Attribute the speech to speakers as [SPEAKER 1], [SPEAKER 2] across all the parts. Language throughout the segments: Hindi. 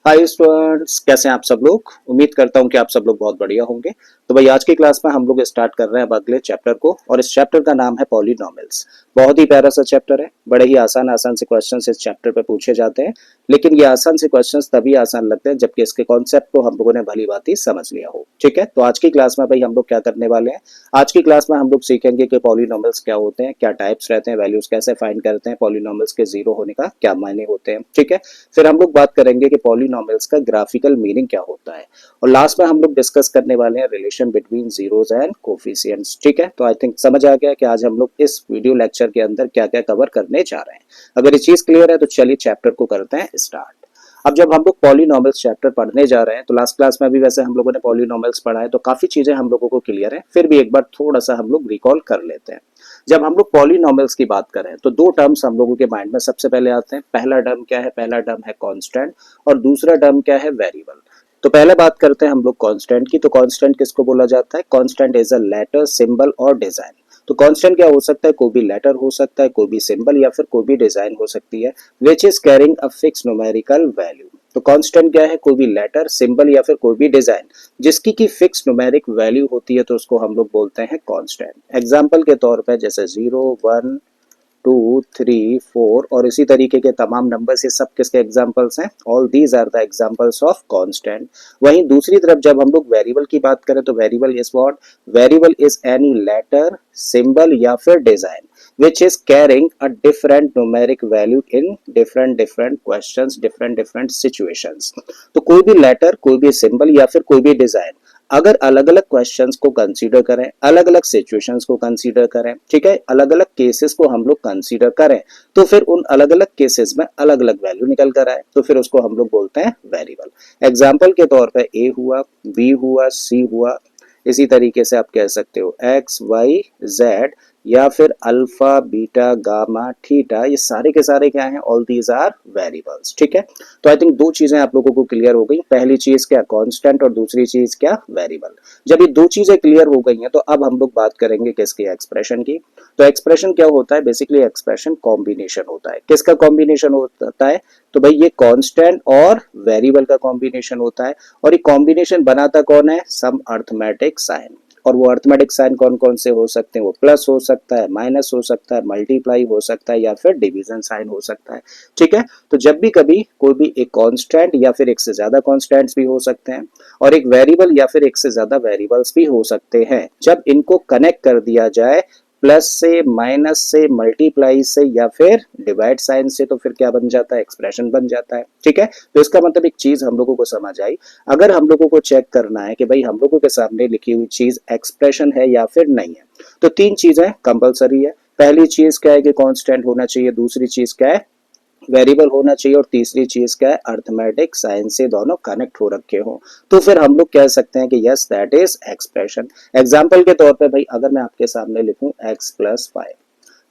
[SPEAKER 1] हाय स्टूडेंट्स, कैसे हैं आप सब लोग। उम्मीद करता हूं कि आप सब लोग बहुत बढ़िया होंगे। तो भाई आज की क्लास में हम लोग स्टार्ट कर रहे हैं अब अगले चैप्टर को, और इस चैप्टर का नाम है पॉलीनोमियल्स। बहुत ही प्यारा सा चैप्टर है। बड़े ही आसान आसान से क्वेश्चंस इस चैप्टर पे पूछे जाते हैं, लेकिन ये आसान से क्वेश्चंस तभी आसान लगते हैं जबकि इसके कॉन्सेप्ट को हम लोगों ने भली भांति समझ लिया हो। ठीक है, तो आज की क्लास में भाई हम लोग क्या करने वाले हैं। आज की क्लास में हम लोग सीखेंगे कि पॉलीनोमियल्स क्या होते हैं, क्या टाइप्स रहते हैं, वैल्यूज कैसे फाइंड करते हैं, पॉलीनोमियल्स के जीरो होने का क्या मायने होते हैं। ठीक है, फिर हम लोग बात करेंगे कि पॉलीनोमियल्स का ग्राफिकल मीनिंग क्या होता है, और लास्ट में हम लोग डिस्कस करने वाले हैं relation between zeros and coefficients. ठीक है, तो आई थिंक समझ आ गया कि आज हम लोग इस वीडियो लेक्चर के अंदर क्या क्या कवर करने जा रहे हैं। अगर ये चीज क्लियर है तो चलिए चैप्टर को करते हैं स्टार्ट। अब जब हम लोग पॉलीनोमियल्स चैप्टर पढ़ने जा रहे हैं तो लास्ट क्लास में भी वैसे हम लोगों ने पॉलीनोमियल्स पढ़ा है, तो काफी चीजें हम लोगों को क्लियर है, फिर भी एक बार थोड़ा सा हम लोग रिकॉल कर लेते हैं। जब हम लोग पॉलीनोमियल्स की बात करें तो दो टर्म्स हम लोगों के माइंड में सबसे पहले आते हैं। पहला टर्म क्या है? पहला टर्म है कांस्टेंट, और दूसरा टर्म क्या है? वेरिएबल। तो पहले बात करते हैं हम लोग कांस्टेंट की। तो कांस्टेंट किसको बोला जाता है? Constant is a letter, symbol और डिजाइन। तो कांस्टेंट क्या हो सकता है? कोई भी लेटर हो सकता है, कोई भी सिंबल, या फिर कोई भी डिजाइन हो सकती है, which is carrying a fix numerical value. तो कांस्टेंट क्या है? कोई भी लेटर, सिंबल या फिर कोई भी डिजाइन जिसकी की फिक्स न्यूमेरिक वैल्यू होती है, तो उसको हम लोग बोलते हैं कांस्टेंट। एग्जांपल के तौर पे जैसे 0, 1, 2, 3, 4 और इसी तरीके के तमाम नंबर्स, ये सब किसके एग्जांपल्स हैं? All these are the examples of constant. वहीं दूसरी तरफ जब हम लोग वेरिएबल की बात करें तो variable is what? Variable is any letter, symbol या फिर design which is carrying a different numeric value in different questions, different situations। तो कोई भी लेटर, कोई भी सिंबल या फिर कोई भी डिजाइन अगर अलग अलग क्वेश्चंस को कंसीडर करें, अलग अलग सिचुएशंस को कंसीडर करें, ठीक है, अलग अलग केसेस को हम लोग कंसीडर करें, तो फिर उन अलग अलग केसेस में अलग अलग वैल्यू निकल कर आए, तो फिर उसको हम लोग बोलते हैं वेरिएबल। एग्जाम्पल के तौर पे ए हुआ, बी हुआ, सी हुआ, इसी तरीके से आप कह सकते हो एक्स, वाई, जेड, या फिर अल्फा, बीटा, गामा, थीटा, ये सारे के सारे क्या हैं? All these are variables. ठीक है, तो आई थिंक दो चीजें आप लोगों को क्लियर हो गई। पहली चीज क्या? कांस्टेंट, और दूसरी चीज क्या? वेरिएबल। जब ये दो चीजें क्लियर हो गई हैं तो अब हम लोग बात करेंगे किसकी? एक्सप्रेशन की। तो एक्सप्रेशन क्या होता है? बेसिकली एक्सप्रेशन कॉम्बिनेशन होता है। किसका कॉम्बिनेशन होता है? तो भाई ये कांस्टेंट और वेरिएबल का कॉम्बिनेशन होता है, और ये कॉम्बिनेशन बनाता कौन है? सम अर्थमेटिक साइन। और वो अर्थमेटिक साइन कौन कौन से हो सकते हैं? वो प्लस हो सकता है, माइनस हो सकता है, मल्टीप्लाई हो सकता है, या फिर डिवीजन साइन हो सकता है। ठीक है, तो जब भी कभी कोई भी एक कांस्टेंट या फिर एक से ज्यादा कांस्टेंट्स भी हो सकते हैं, और एक वेरिएबल या फिर एक से ज्यादा वेरिएबल्स भी हो सकते हैं, जब इनको कनेक्ट कर दिया जाए प्लस से, माइनस से, मल्टीप्लाई से, या फिर डिवाइड साइन से, तो फिर क्या बन जाता है? एक्सप्रेशन बन जाता है। ठीक है, तो इसका मतलब एक चीज हम लोगों को समझ आई। अगर हम लोगों को चेक करना है कि भाई हम लोगों के सामने लिखी हुई चीज एक्सप्रेशन है या फिर नहीं है, तो तीन चीजें कंपलसरी है। पहली चीज क्या है? कि कांस्टेंट होना चाहिए। दूसरी चीज क्या है? वेरिएबल होना चाहिए। और तीसरी चीज क्या है? अर्थमेटिक साइन से दोनों कनेक्ट हो रखे हो, तो फिर हम लोग कह सकते हैं कि yes, that is expression. Example के तौर पे भाई अगर मैं आपके सामने लिखूं x+5,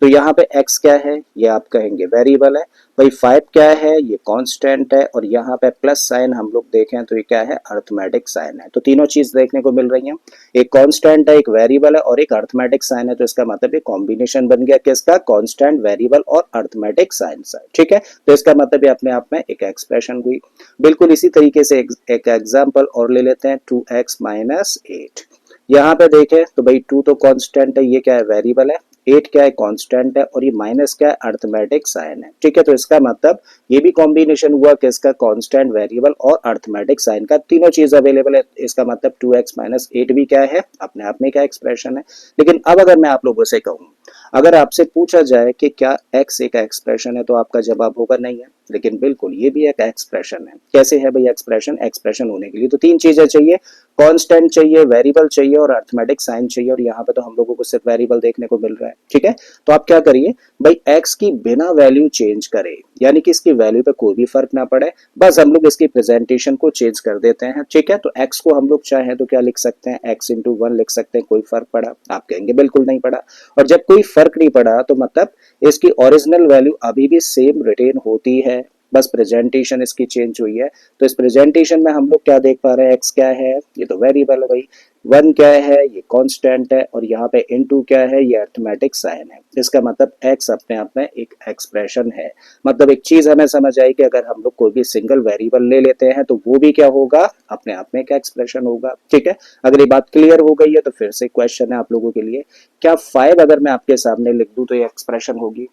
[SPEAKER 1] तो यहाँ पे x क्या है? ये आप कहेंगे वेरिएबल है। भाई 5 क्या है? ये कांस्टेंट है। और यहाँ पे प्लस साइन हम लोग देखें तो ये क्या है? अर्थमेटिक साइन है। तो तीनों चीज देखने को मिल रही है, एक कांस्टेंट है, एक वेरिएबल है, और एक अर्थमेटिक साइन है। तो इसका मतलब ये कॉम्बिनेशन बन गया किसका? कांस्टेंट, वेरिएबल और अर्थमेटिक साइन से। ठीक है, तो इसका मतलब ये अपने आप में एक एक्सप्रेशन हुई। बिल्कुल इसी तरीके से एक एग्जाम्पल और ले लेते हैं, 2x-8। यहाँ पे देखें तो भाई 2 तो कांस्टेंट है, ये क्या है? वेरिएबल है। 8 क्या है? कांस्टेंट है। और ये माइनस क्या है? अर्थमेटिक साइन है। ठीक है, तो इसका मतलब ये भी कॉम्बिनेशन हुआ किसका? कांस्टेंट, वेरिएबल और अर्थमेटिक साइन का। तीनों चीज अवेलेबल है, इसका मतलब 2x-8 भी क्या है? अपने आप में क्या एक्सप्रेशन है। लेकिन अब अगर मैं आप लोगों से कहूं, अगर आपसे पूछा जाए कि क्या x एक एक्सप्रेशन है, तो आपका जवाब होगा नहीं है। लेकिन बिल्कुल ये भी एक एक्सप्रेशन है। कैसे है भाई एक्सप्रेशन? एक्सप्रेशन होने के लिए तो तीन चीजें चाहिए, कांस्टेंट चाहिए, वेरिएबल चाहिए और अर्थमेटिक साइन चाहिए। और यहाँ पे तो हम लोगों को सिर्फ वेरिएबल देखने को मिल रहा है। ठीक है, तो आप क्या करिए भाई, x की बिना वैल्यू चेंज करे, यानी कि इसकी वैल्यू पे कोई भी फर्क ना पड़े, बस हम लोग इसकी प्रेजेंटेशन को चेंज कर देते हैं। ठीक है, तो x को हम लोग चाहें तो क्या लिख सकते हैं? x×1 लिख सकते हैं। कोई फर्क पड़ा? आप कहेंगे बिल्कुल नहीं पड़ा। और जब कोई फर्क नहीं पड़ा तो मतलब इसकी ओरिजिनल वैल्यू अभी भी सेम रिटेन होती है। बस प्रेजेंटेशन इसकी चेंज हुई है। तो इस प्रेजेंटेशन में हम लोग क्या देख पा रहे हैं, x क्या है, ये तो वेरिएबल है भाई, 1 क्या है, ये कांस्टेंट है, और यहाँ पे इनटू क्या है, ये अरिथमेटिक साइन है। इसका मतलब x अपने आप में एक एक्सप्रेशन है। मतलब एक चीज हमें समझ आई कि अगर हम लोग कोई भी सिंगल वेरिएबल ले लेते हैं तो वो भी क्या होगा, अपने आप में एक एक्सप्रेशन होगा। ठीक है, अगर ये बात क्लियर हो गई है तो फिर से क्वेश्चन है आप लोगों के लिए, क्या 5 अगर मैं आपके सामने लिख दूं तो ये एक्सप्रेशन होगी?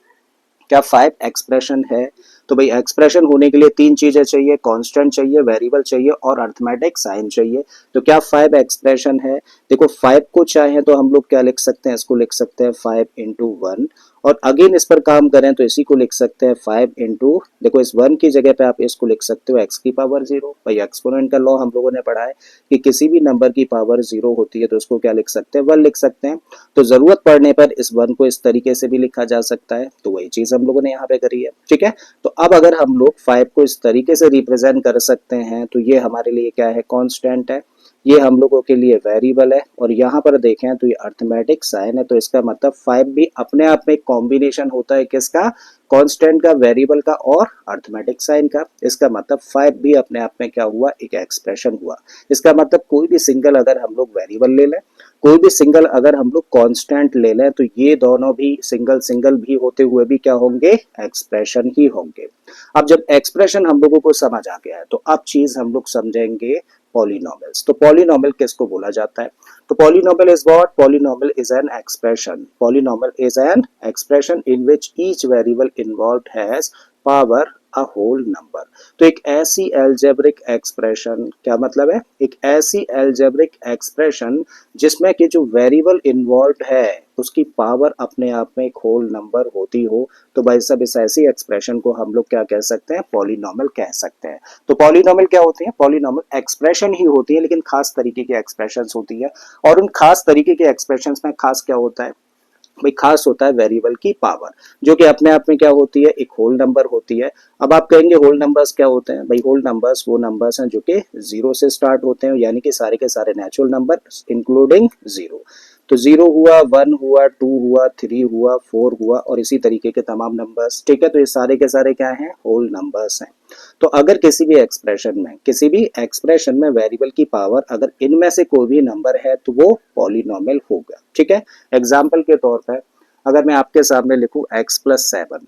[SPEAKER 1] क्या 5 एक्सप्रेशन है? तो भाई एक्सप्रेशन होने के लिए 3 चीजें चाहिए, कांस्टेंट चाहिए, वेरिएबल चाहिए और अरिथमेटिक साइन चाहिए। तो क्या 5 एक्सप्रेशन है? देखो 5 को चाहे तो हम लोग क्या लिख सकते हैं, इसको लिख सकते हैं 5 इंटू 1, और अगेन इस पर काम करें तो इसी को लिख सकते हैं 5 इंटू, देखो इस 1 की जगह पे आप इसको लिख सकते हो x की पावर 0। भाई एक्सपोनेंट का लॉ हम लोगों ने पढ़ा है कि किसी भी नंबर की पावर 0 होती है तो उसको क्या लिख सकते हैं, 1 लिख सकते हैं। तो जरूरत पड़ने पर इस 1 को इस तरीके से भी लिखा जा सकता है, तो वही चीज हम लोगों ने यहाँ पे करी है। ठीक है, तो अब अगर हम लोग 5 को इस तरीके से रिप्रेजेंट कर सकते हैं तो ये हमारे लिए क्या है, कांस्टेंट है, ये हम लोगों के लिए वेरिएबल है, और यहाँ पर देखें तो ये अरिथमेटिक साइन है। तो इसका मतलब 5 भी अपने आप में एक कॉम्बिनेशन होता है किसका, कांस्टेंट का, वेरिएबल का और अरिथमेटिक साइन का। इसका मतलब 5 भी अपने आप में क्या हुआ, एक एक्सप्रेशन हुआ। इसका मतलब कोई भी सिंगल अगर हम लोग वेरिएबल ले लें, कोई भी सिंगल अगर हम लोग कांस्टेंट ले लें, तो ये दोनों भी सिंगल सिंगल भी होते हुए भी क्या होंगे, एक्सप्रेशन ही होंगे। अब जब एक्सप्रेशन हम लोगों को समझ आ गया है तो अब चीज हम लोग समझेंगे पॉलिनोमियल्स। तो पॉलिनोमियल किसको बोला जाता है? तो polynomial is what, polynomial is an expression, polynomial is an expression in which each variable involved has power a whole number. तो एक ऐसी एल्जेब्रिक एक्सप्रेशन, क्या मतलब है, एक ऐसी एल्जेब्रिक एक्सप्रेशन जिसमें कि जो वेरिएबल इन्वॉल्व्ड है उसकी पावर अपने आप में एक होल नंबर होती हो, तो भाई साहब इस ऐसी एक्सप्रेशन को हम लोग क्या कह सकते हैं, पॉलिनोमियल कह सकते हैं। तो पॉलिनोमियल क्या होती है, पॉलिनोमियल एक्सप्रेशन ही होती है, लेकिन खास तरीके की एक्सप्रेशंस होती है। और उन खास तरीके के एक्सप्रेशंस में खास क्या होता है भाई, खास होता है वेरिएबल की पावर, जो कि अपने आप में क्या होती है, एक होल नंबर होती है। अब आप कहेंगे होल नंबर्स क्या होते हैं? भाई होल नंबर्स वो नंबर्स हैं जो कि 0 से स्टार्ट होते हैं, यानी कि सारे के सारे नेचुरल नंबर इंक्लूडिंग 0। तो 0 हुआ, 1 हुआ, 2 हुआ, 3 हुआ, 4 हुआ, और इसी तरीके के तमाम नंबर्स। ठीक है, तो ये सारे के सारे क्या हैं, होल नंबर्स हैं। तो अगर किसी भी एक्सप्रेशन में वेरिएबल की पावर अगर इनमें से कोई भी नंबर है तो वो पॉलिनोमियल होगा। ठीक है, एग्जाम्पल के तौर पर अगर मैं आपके सामने लिखूं x+7,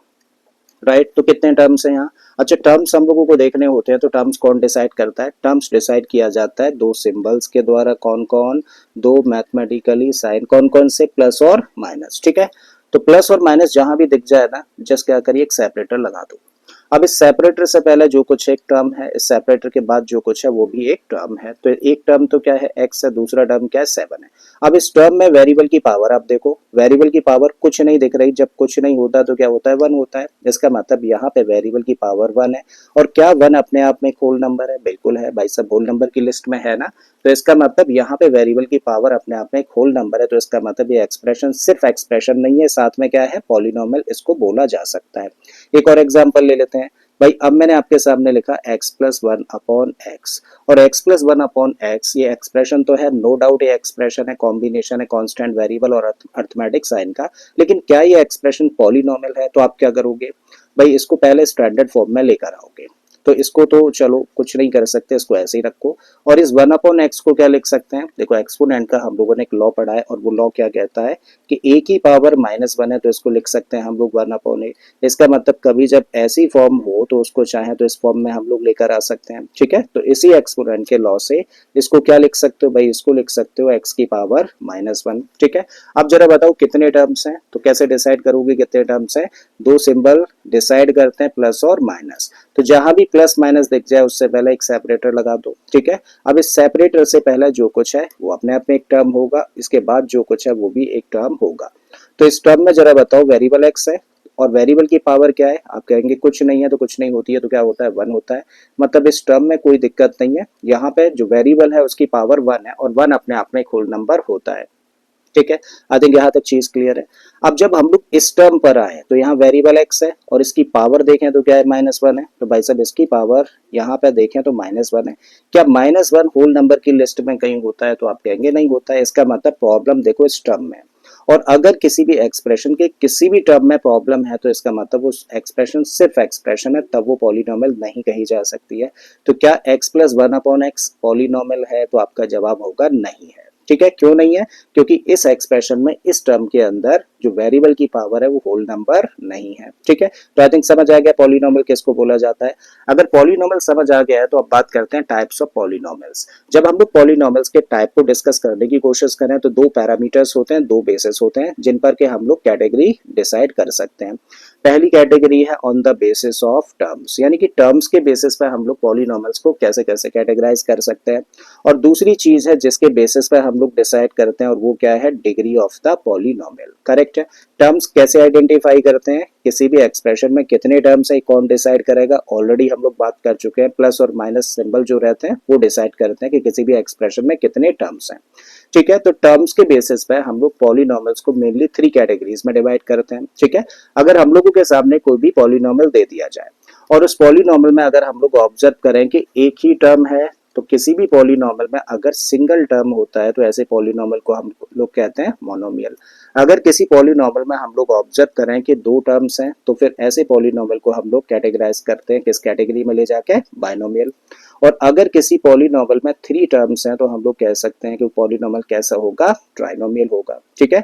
[SPEAKER 1] राइट, तो कितने टर्म्स हैं यहाँ? अच्छा, टर्म्स हम लोगों को देखने होते हैं, तो टर्म्स कौन डिसाइड करता है? टर्म्स डिसाइड किया जाता है दो सिंबल्स के द्वारा। कौन कौन? दो मैथमेटिकली साइन, कौन कौन से? प्लस और माइनस। ठीक है, तो प्लस और माइनस जहां भी दिख जाए ना, जस्ट क्या करिए, एक सेपरेटर लगा दो। अब इस सेपरेटर से पहले जो कुछ एक टर्म है, इस सेपरेटर के बाद जो कुछ है वो भी एक टर्म है। तो एक टर्म तो क्या है, x है, दूसरा टर्म क्या है, 7 है। अब इस टर्म में वेरिएबल की पावर आप देखो, वेरिएबल की पावर कुछ नहीं दिख रही। जब कुछ नहीं होता तो क्या होता है, 1 होता है। इसका मतलब यहाँ पे वेरिएबल की पावर 1 है। और क्या 1 अपने आप में एक होल नंबर है? बिल्कुल है भाई साहब, होल नंबर की लिस्ट में है ना। तो इसका मतलब यहाँ पे वेरिएबल की पावर अपने आप में एक होल नंबर है। तो इसका मतलब ये एक्सप्रेशन सिर्फ एक्सप्रेशन नहीं है, साथ में क्या है, पॉलिनोमियल इसको बोला जा सकता है। एक और एग्जांपल ले लेते हैं भाई। अब मैंने आपके सामने लिखा x+1/x, और x+1/x ये एक्सप्रेशन तो है, नो डाउट ये एक्सप्रेशन है, कॉम्बिनेशन है कांस्टेंट, वेरिएबल और अरिथमेटिक साइन का। लेकिन क्या ये एक्सप्रेशन पॉलिनोमियल है? तो आप क्या करोगे भाई, इसको पहले स्टैंडर्ड फॉर्म में लेकर आओगे। तो इसको तो चलो कुछ नहीं कर सकते, इसको ऐसे ही रखो। और इस 1/x को क्या लिख सकते हैं? देखो एक्सपोनेंट का हम लोगों ने एक लॉ पढ़ा है, और वो लॉ क्या कहता है कि a की पावर -1 है, तो इसको लिख सकते हैं हम लोग 1/a। इसका मतलब कभी जब ऐसी फॉर्म हो तो उसको चाहे तो इस फॉर्म में हम लोग लेकर आ सकते हैं। ठीक है, तो इसी एक्सपोनेंट के लॉ से इसको क्या लिख सकते हो भाई, इसको लिख सकते हो x की पावर -1। ठीक है, अब जरा बताओ कितने टर्म्स हैं? तो कैसे डिसाइड करोगे कितने टर्म्स हैं? दो सिंबल डिसाइड करते हैं, प्लस और माइनस। तो जहां भी प्लस माइनस दिख जाए उससे पहले एक सेपरेटर लगा दो। ठीक है, अब इस सेपरेटर से पहले जो कुछ है वो अपने आप में एक टर्म होगा, इसके बाद जो कुछ है वो भी एक टर्म होगा। तो इस टर्म में जरा बताओ, वेरिएबल x है और वेरिएबल की पावर क्या है? आप कहेंगे कुछ नहीं है, तो कुछ नहीं होती है तो क्या होता है, 1 होता है। मतलब इस टर्म में कोई दिक्कत नहीं है, यहाँ पे जो वेरिएबल है उसकी पावर 1 है, और 1 अपने आप में एक होल नंबर होता है। ठीक है, आई थिंक यहाँ तक चीज क्लियर है। अब जब हम लोग इस टर्म पर आए तो यहाँ वेरिएबल x है और इसकी पावर देखें तो क्या है, -1 है। तो भाई साहब इसकी पावर यहाँ पे देखें तो -1 है। क्या -1 होल नंबर की लिस्ट में कहीं होता है? तो आप कहेंगे नहीं होता है। इसका मतलब प्रॉब्लम देखो इस टर्म में, और अगर किसी भी एक्सप्रेशन के किसी भी टर्म में प्रॉब्लम है तो इसका मतलब उस एक्सप्रेशन सिर्फ एक्सप्रेशन है, तब वो पॉलिनोमियल नहीं कही जा सकती है। तो क्या x प्लस 1/x पॉलिनोमियल है? तो आपका जवाब होगा नहीं है। ठीक है, क्यों नहीं है? क्योंकि इस एक्सप्रेशन में इस टर्म के अंदर जो वेरिएबल की पावर है वो होल नंबर नहीं है। ठीक है, तो आई थिंक समझ आ गया पॉलिनोमियल किसको बोला जाता है। अगर पॉलिनोमियल समझ आ गया है तो अब बात करते हैं टाइप्स ऑफ पॉलिनोमियल्स। जब हम लोग पॉलिनोमियल्स के टाइप को डिस्कस करने की कोशिश करें तो दो पैरामीटर्स होते हैं, दो बेसिस होते हैं जिन पर के हम लोग कैटेगरी डिसाइड कर सकते हैं। पहली कैटेगरी है on the basis of terms, यानी कि टर्म्स के बेसिस पर हम लोग पॉलिनोमियल्स को कैसे कैसे कैटेगराइज कर सकते हैं। और दूसरी चीज है जिसके बेसिस पर हम लोग डिसाइड करते हैं और वो क्या है? Degree of the polynomial. Correct है। टर्म्स कैसे आइडेंटिफाई करते हैं? किसी भी एक्सप्रेशन में कितने टर्म्स है कौन डिसाइड करेगा? ऑलरेडी हम लोग बात कर चुके हैं, प्लस और माइनस सिंबल जो रहते हैं वो डिसाइड करते हैं कि किसी भी एक्सप्रेशन में कितने टर्म्स हैं। ठीक है, तो टर्म्स के बेसिस पे हम लोग पॉलिनोमियल्स को मेनली 3 कैटेगरीज में डिवाइड करते हैं। ठीक है, अगर हम लोगों के सामने कोई भी पॉलिनोमियल दे दिया जाए और उस पॉलिनोमियल में अगर हम लोग ऑब्जर्व करें कि एक ही टर्म है, तो किसी भी पॉलिनोमियल में अगर सिंगल टर्म होता है तो ऐसे पॉलिनोमियल को हम लोग कहते हैं मोनोमियल। अगर किसी पॉलिनोमियल में हम लोग ऑब्जर्व करें कि दो टर्म्स हैं तो फिर ऐसे पॉलिनोमियल को हम लोग कैटेगराइज करते हैं किस कैटेगरी में ले जाके? बाइनोमियल। और अगर किसी पॉलिनोमियल में 3 टर्म्स हैं तो हम लोग कह सकते हैं कि पॉलिनोमियल कैसा होगा? ट्राइनोमियल होगा। ठीक है,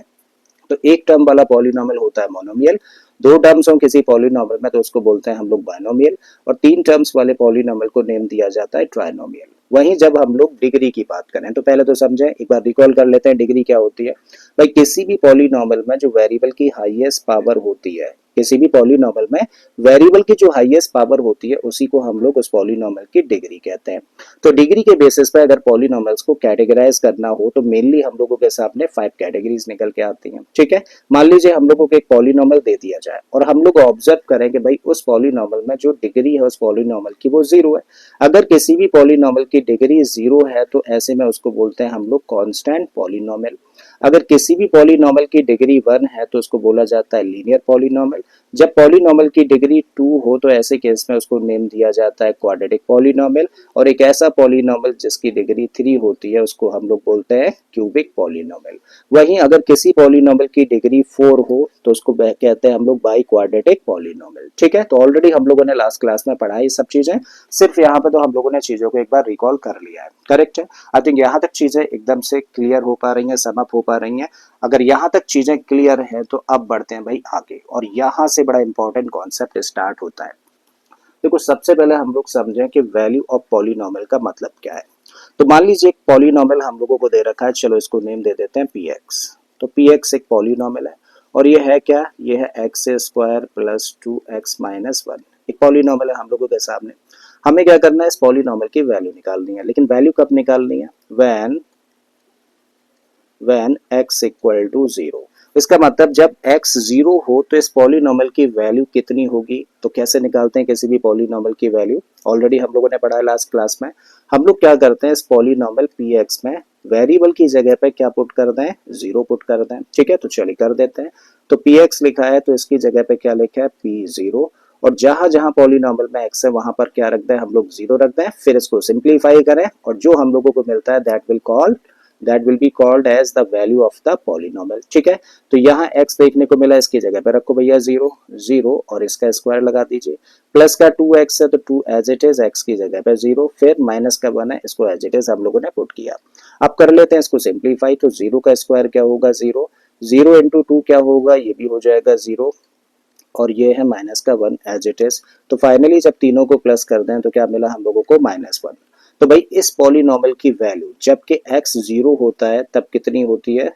[SPEAKER 1] तो एक टर्म वाला पॉलिनोमियल होता है मोनोमियल, दो टर्म्स हो किसी पॉलिनोमियल में तो उसको बोलते हैं हम लोग बाइनोमियल, और 3 टर्म्स वाले पॉलिनोमियल को नेम दिया जाता है ट्राइनोमियल। वहीं जब हम लोग डिग्री की बात करें तो पहले तो समझें, एक बार रिकॉल कर लेते हैं डिग्री क्या होती है। भाई किसी भी पॉलिनोमियल में जो वेरिएबल की हाईएस्ट पावर होती है, किसी भी पॉलिनोमियल में वेरिएबल की जो हाईएस्ट पावर होती है उसी को हम लोग उस पॉलिनोमियल की डिग्री कहते हैं। तो डिग्री के बेसिस पे अगर पॉलिनोमियल्स को कैटेगराइज करना हो तो मेनली हम लोगों के सामने 5 कैटेगरीज निकल के आती हैं। ठीक है, मान लीजिए हम लोगों को एक पॉलिनोमियल दे दिया जाए और हम लोग ऑब्जर्व करें कि भाई उस पॉलिनोमियल में जो डिग्री है उस पॉलिनोमियल की वो 0 है। अगर किसी भी पॉलिनोमियल की डिग्री 0 है तो ऐसे में उसको बोलते हैं हम लोग कांस्टेंट पॉलिनोमियल। अगर किसी भी पॉलिनोमियल की डिग्री 1 है तो उसको बोला जाता है लीनियर पॉलिनोमियल। जब पॉलिनोमियल की डिग्री 2 हो तो ऐसे केस में उसको नेम दिया जाता है क्वाड्रेटिक पॉलिनोमियल। और एक ऐसा पॉलिनोमियल जिसकी डिग्री 3 होती है उसको हम लोग बोलते हैं क्यूबिक पॉलिनोमियल। वहीं अगर किसी पॉलिनोमियल की डिग्री 4 हो तो उसको कहते हैं हम लोग बाई क्वाड्रेटिक पॉलिनोमियल। ठीक है, तो ऑलरेडी हम लोगों ने लास्ट क्लास में पढ़ा ये सब चीजें, सिर्फ यहाँ पे तो हम लोगों ने चीजों को एक बार रिकॉल कर लिया है। करेक्ट है, आई थिंक यहाँ तक चीजें एकदम से क्लियर हो पा रही हैं, समअप हो पा रही हैं। अगर यहाँ तक चीजें क्लियर है तो अब बढ़ते हैं भाई आगे, और यहाँ से बड़ा इंपॉर्टेंट कॉन्सेप्ट स्टार्ट होता है। देखो सबसे पहले हम लोग समझें कि वैल्यू ऑफ पॉलिनोमियल का मतलब क्या है। तो मान लीजिए एक पॉलिनोमियल हम लोगों को दे रखा है, चलो इसको नेम दे देते हैं px। तो px एक पॉलिनोमियल है और ये है क्या? ये है x square plus 2x minus 1। एक पॉलिनोमियल है हम लोगों के सामने। हमें क्या करना है? इस पॉलिनोमियल की वैल्यू निकालनी है, लेकिन वैल्यू कब निकालनी है? when x equal to 0। इसका मतलब जब x 0 हो तो इस पॉलिनोमियल की वैल्यू कितनी होगी? तो कैसे निकालते हैं किसी भी पॉलिनोमियल की वैल्यू? ऑलरेडी हम लोगों ने पढ़ा है लास्ट क्लास में। हम लोग क्या करते हैं, इस पॉलिनोमियल px में वेरिएबल की जगह पे क्या पुट कर दें? 0 पुट कर दें। ठीक है, तो चलिए कर देते हैं। तो px लिखा है तो इसकी जगह पे क्या लिखा है? p0। और जहां जहां पॉलिनोमियल में x है वहां पर क्या रख दें? हम लोग 0 रख दें। फिर इसको सिंप्लीफाई करें और जो हम लोगों को मिलता है that will be called as the value of the polynomial। ठीक है, तो यहाँ x देखने को मिला, इसकी जगह पे रखो भैया 0 और इसका स्क्वायर लगा दीजिए। प्लस का 2x है तो 2 एज इट इज, x की जगह पे 0, फिर माइनस का 1 है, इसको एज इट इज हम लोगों ने पुट किया। अब कर लेते हैं इसको सिंप्लीफाई। तो 0 का स्क्वायर क्या होगा? 0 इंटू 2 क्या होगा? ये भी हो जाएगा 0, और ये है माइनस का 1 एज इट इज। तो फाइनली जब तीनों को प्लस कर दें तो क्या मिला हम लोगों को? -1। तो भाई इस पॉलिनोमियल की वैल्यू जबकि x 0 होता है तब कितनी होती है?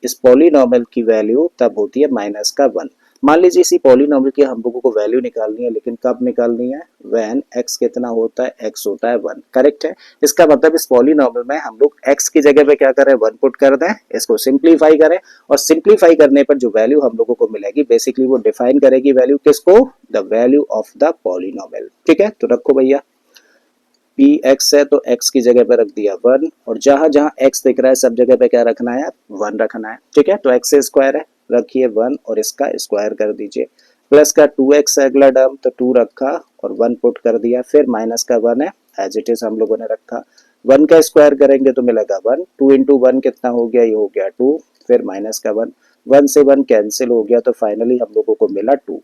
[SPEAKER 1] इस पॉलिनोमियल की वैल्यू तब होती है -1। मान लीजिए इसी पॉलिनोमियल की हम लोगों को वैल्यू निकालनी है, लेकिन कब निकालनी है? व्हेन x कितना होता है? x होता है 1। करेक्ट है, इसका मतलब इस पॉलिनोमियल में हम लोग x की जगह पे क्या करें? 1 पुट कर दें, इसको सिंप्लीफाई करें, और सिंप्लीफाई करने पर जो वैल्यू हम लोगों को मिलेगी बेसिकली वो डिफाइन करेगी वैल्यू किसको? The value of the polynomial. ठीक है, तो रखो भैया px है तो x की जगह पे रख दिया 1, और जहां जहां x दिख रहा है सब जगह पे क्या रखना है? 1 रखना है। ठीक है, तो x स्क्वायर है, रखिए 1 और इसका स्क्वायर कर दीजिए। प्लस का 2x है अगला टर्म, तो 2 रखा और 1 पुट कर दिया। फिर माइनस का 1 है, एज इट इज हम लोगों ने रखा। 1 का स्क्वायर करेंगे तो मिलेगा 1, 2 इंटू 1 कितना हो गया? ये हो गया 2, फिर माइनस का 1। 1 से 1 कैंसिल हो गया तो फाइनली हम लोगों को मिला 2।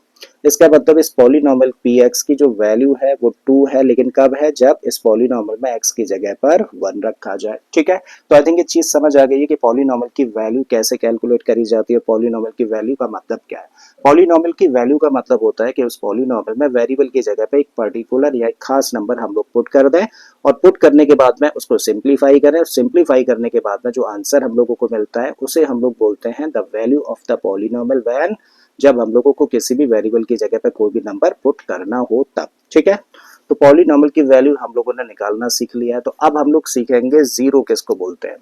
[SPEAKER 1] इसका मतलब इस पॉलिनॉमियल px की जो वैल्यू है वो 2 है, लेकिन कब है, जब इस पॉलिनॉमियल में x की जगह पर 1 रखा जाए। ठीक है, तो आई थिंक ये चीज समझ आ गई है कि पॉलिनॉमियल की वैल्यू कैसे कैलकुलेट करी जाती है, पॉलिनॉमियल की वैल्यू का मतलब क्या है। पॉलिनॉमियल की वैल्यू का मतलब होता है कि उस पॉलिनॉमियल में वेरिएबल की जगह पे एक पर्टिकुलर या एक खास नंबर हम लोग पुट कर दें और पुट करने के बाद में उसको सिंप्लीफाई करें, और सिंप्लीफाई करने के बाद में जो आंसर हम लोगों को मिलता है उसे हम लोग बोलते हैं the value of the polynomial when, जब हम लोगों को किसी भी वेरिएबल की जगह पे कोई भी नंबर पुट करना हो तब। ठीक है, तो पॉलिनॉमियल की वैल्यू हम लोगों ने निकालना सीख लिया है, तो अब हम लोग सीखेंगे जीरो किसको बोलते हैं।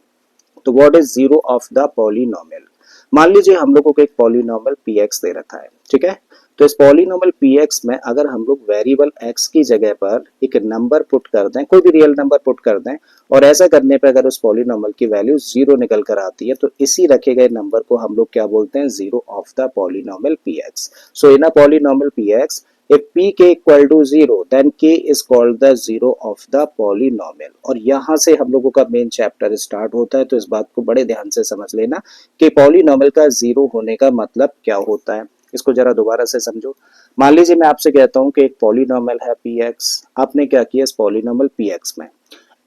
[SPEAKER 1] तो what is zero of the polynomial. मान लीजिए हम लोगों को एक पॉलिनॉमियल px दे रखा है। ठीक है, तो इस पॉलिनॉमियल px में अगर हम लोग वेरिएबल x की जगह पर एक नंबर पुट कर दें, कोई भी रियल नंबर पुट कर दें, और ऐसा करने पर अगर उस पॉलिनॉमियल की वैल्यू जीरो निकल कर आती है, तो इसी रखे गए नंबर को हम लोग क्या बोलते हैं, zero of the polynomial px। So in a polynomial px, if pk equal to 0 then k is called the zero of the polynomial। और यहाँ से हम लोगों का मेन चैप्टर स्टार्ट होता है, तो इस बात को बड़े ध्यान से समझ लेना कि पॉलिनॉमियल का जीरो होने का मतलब क्या होता है। इसको जरा दोबारा से समझो। मान लीजिए मैं आपसे कहता हूँ कि एक पॉलिनॉमियल है px, आपने क्या किया, इस पॉलिनॉमियल px में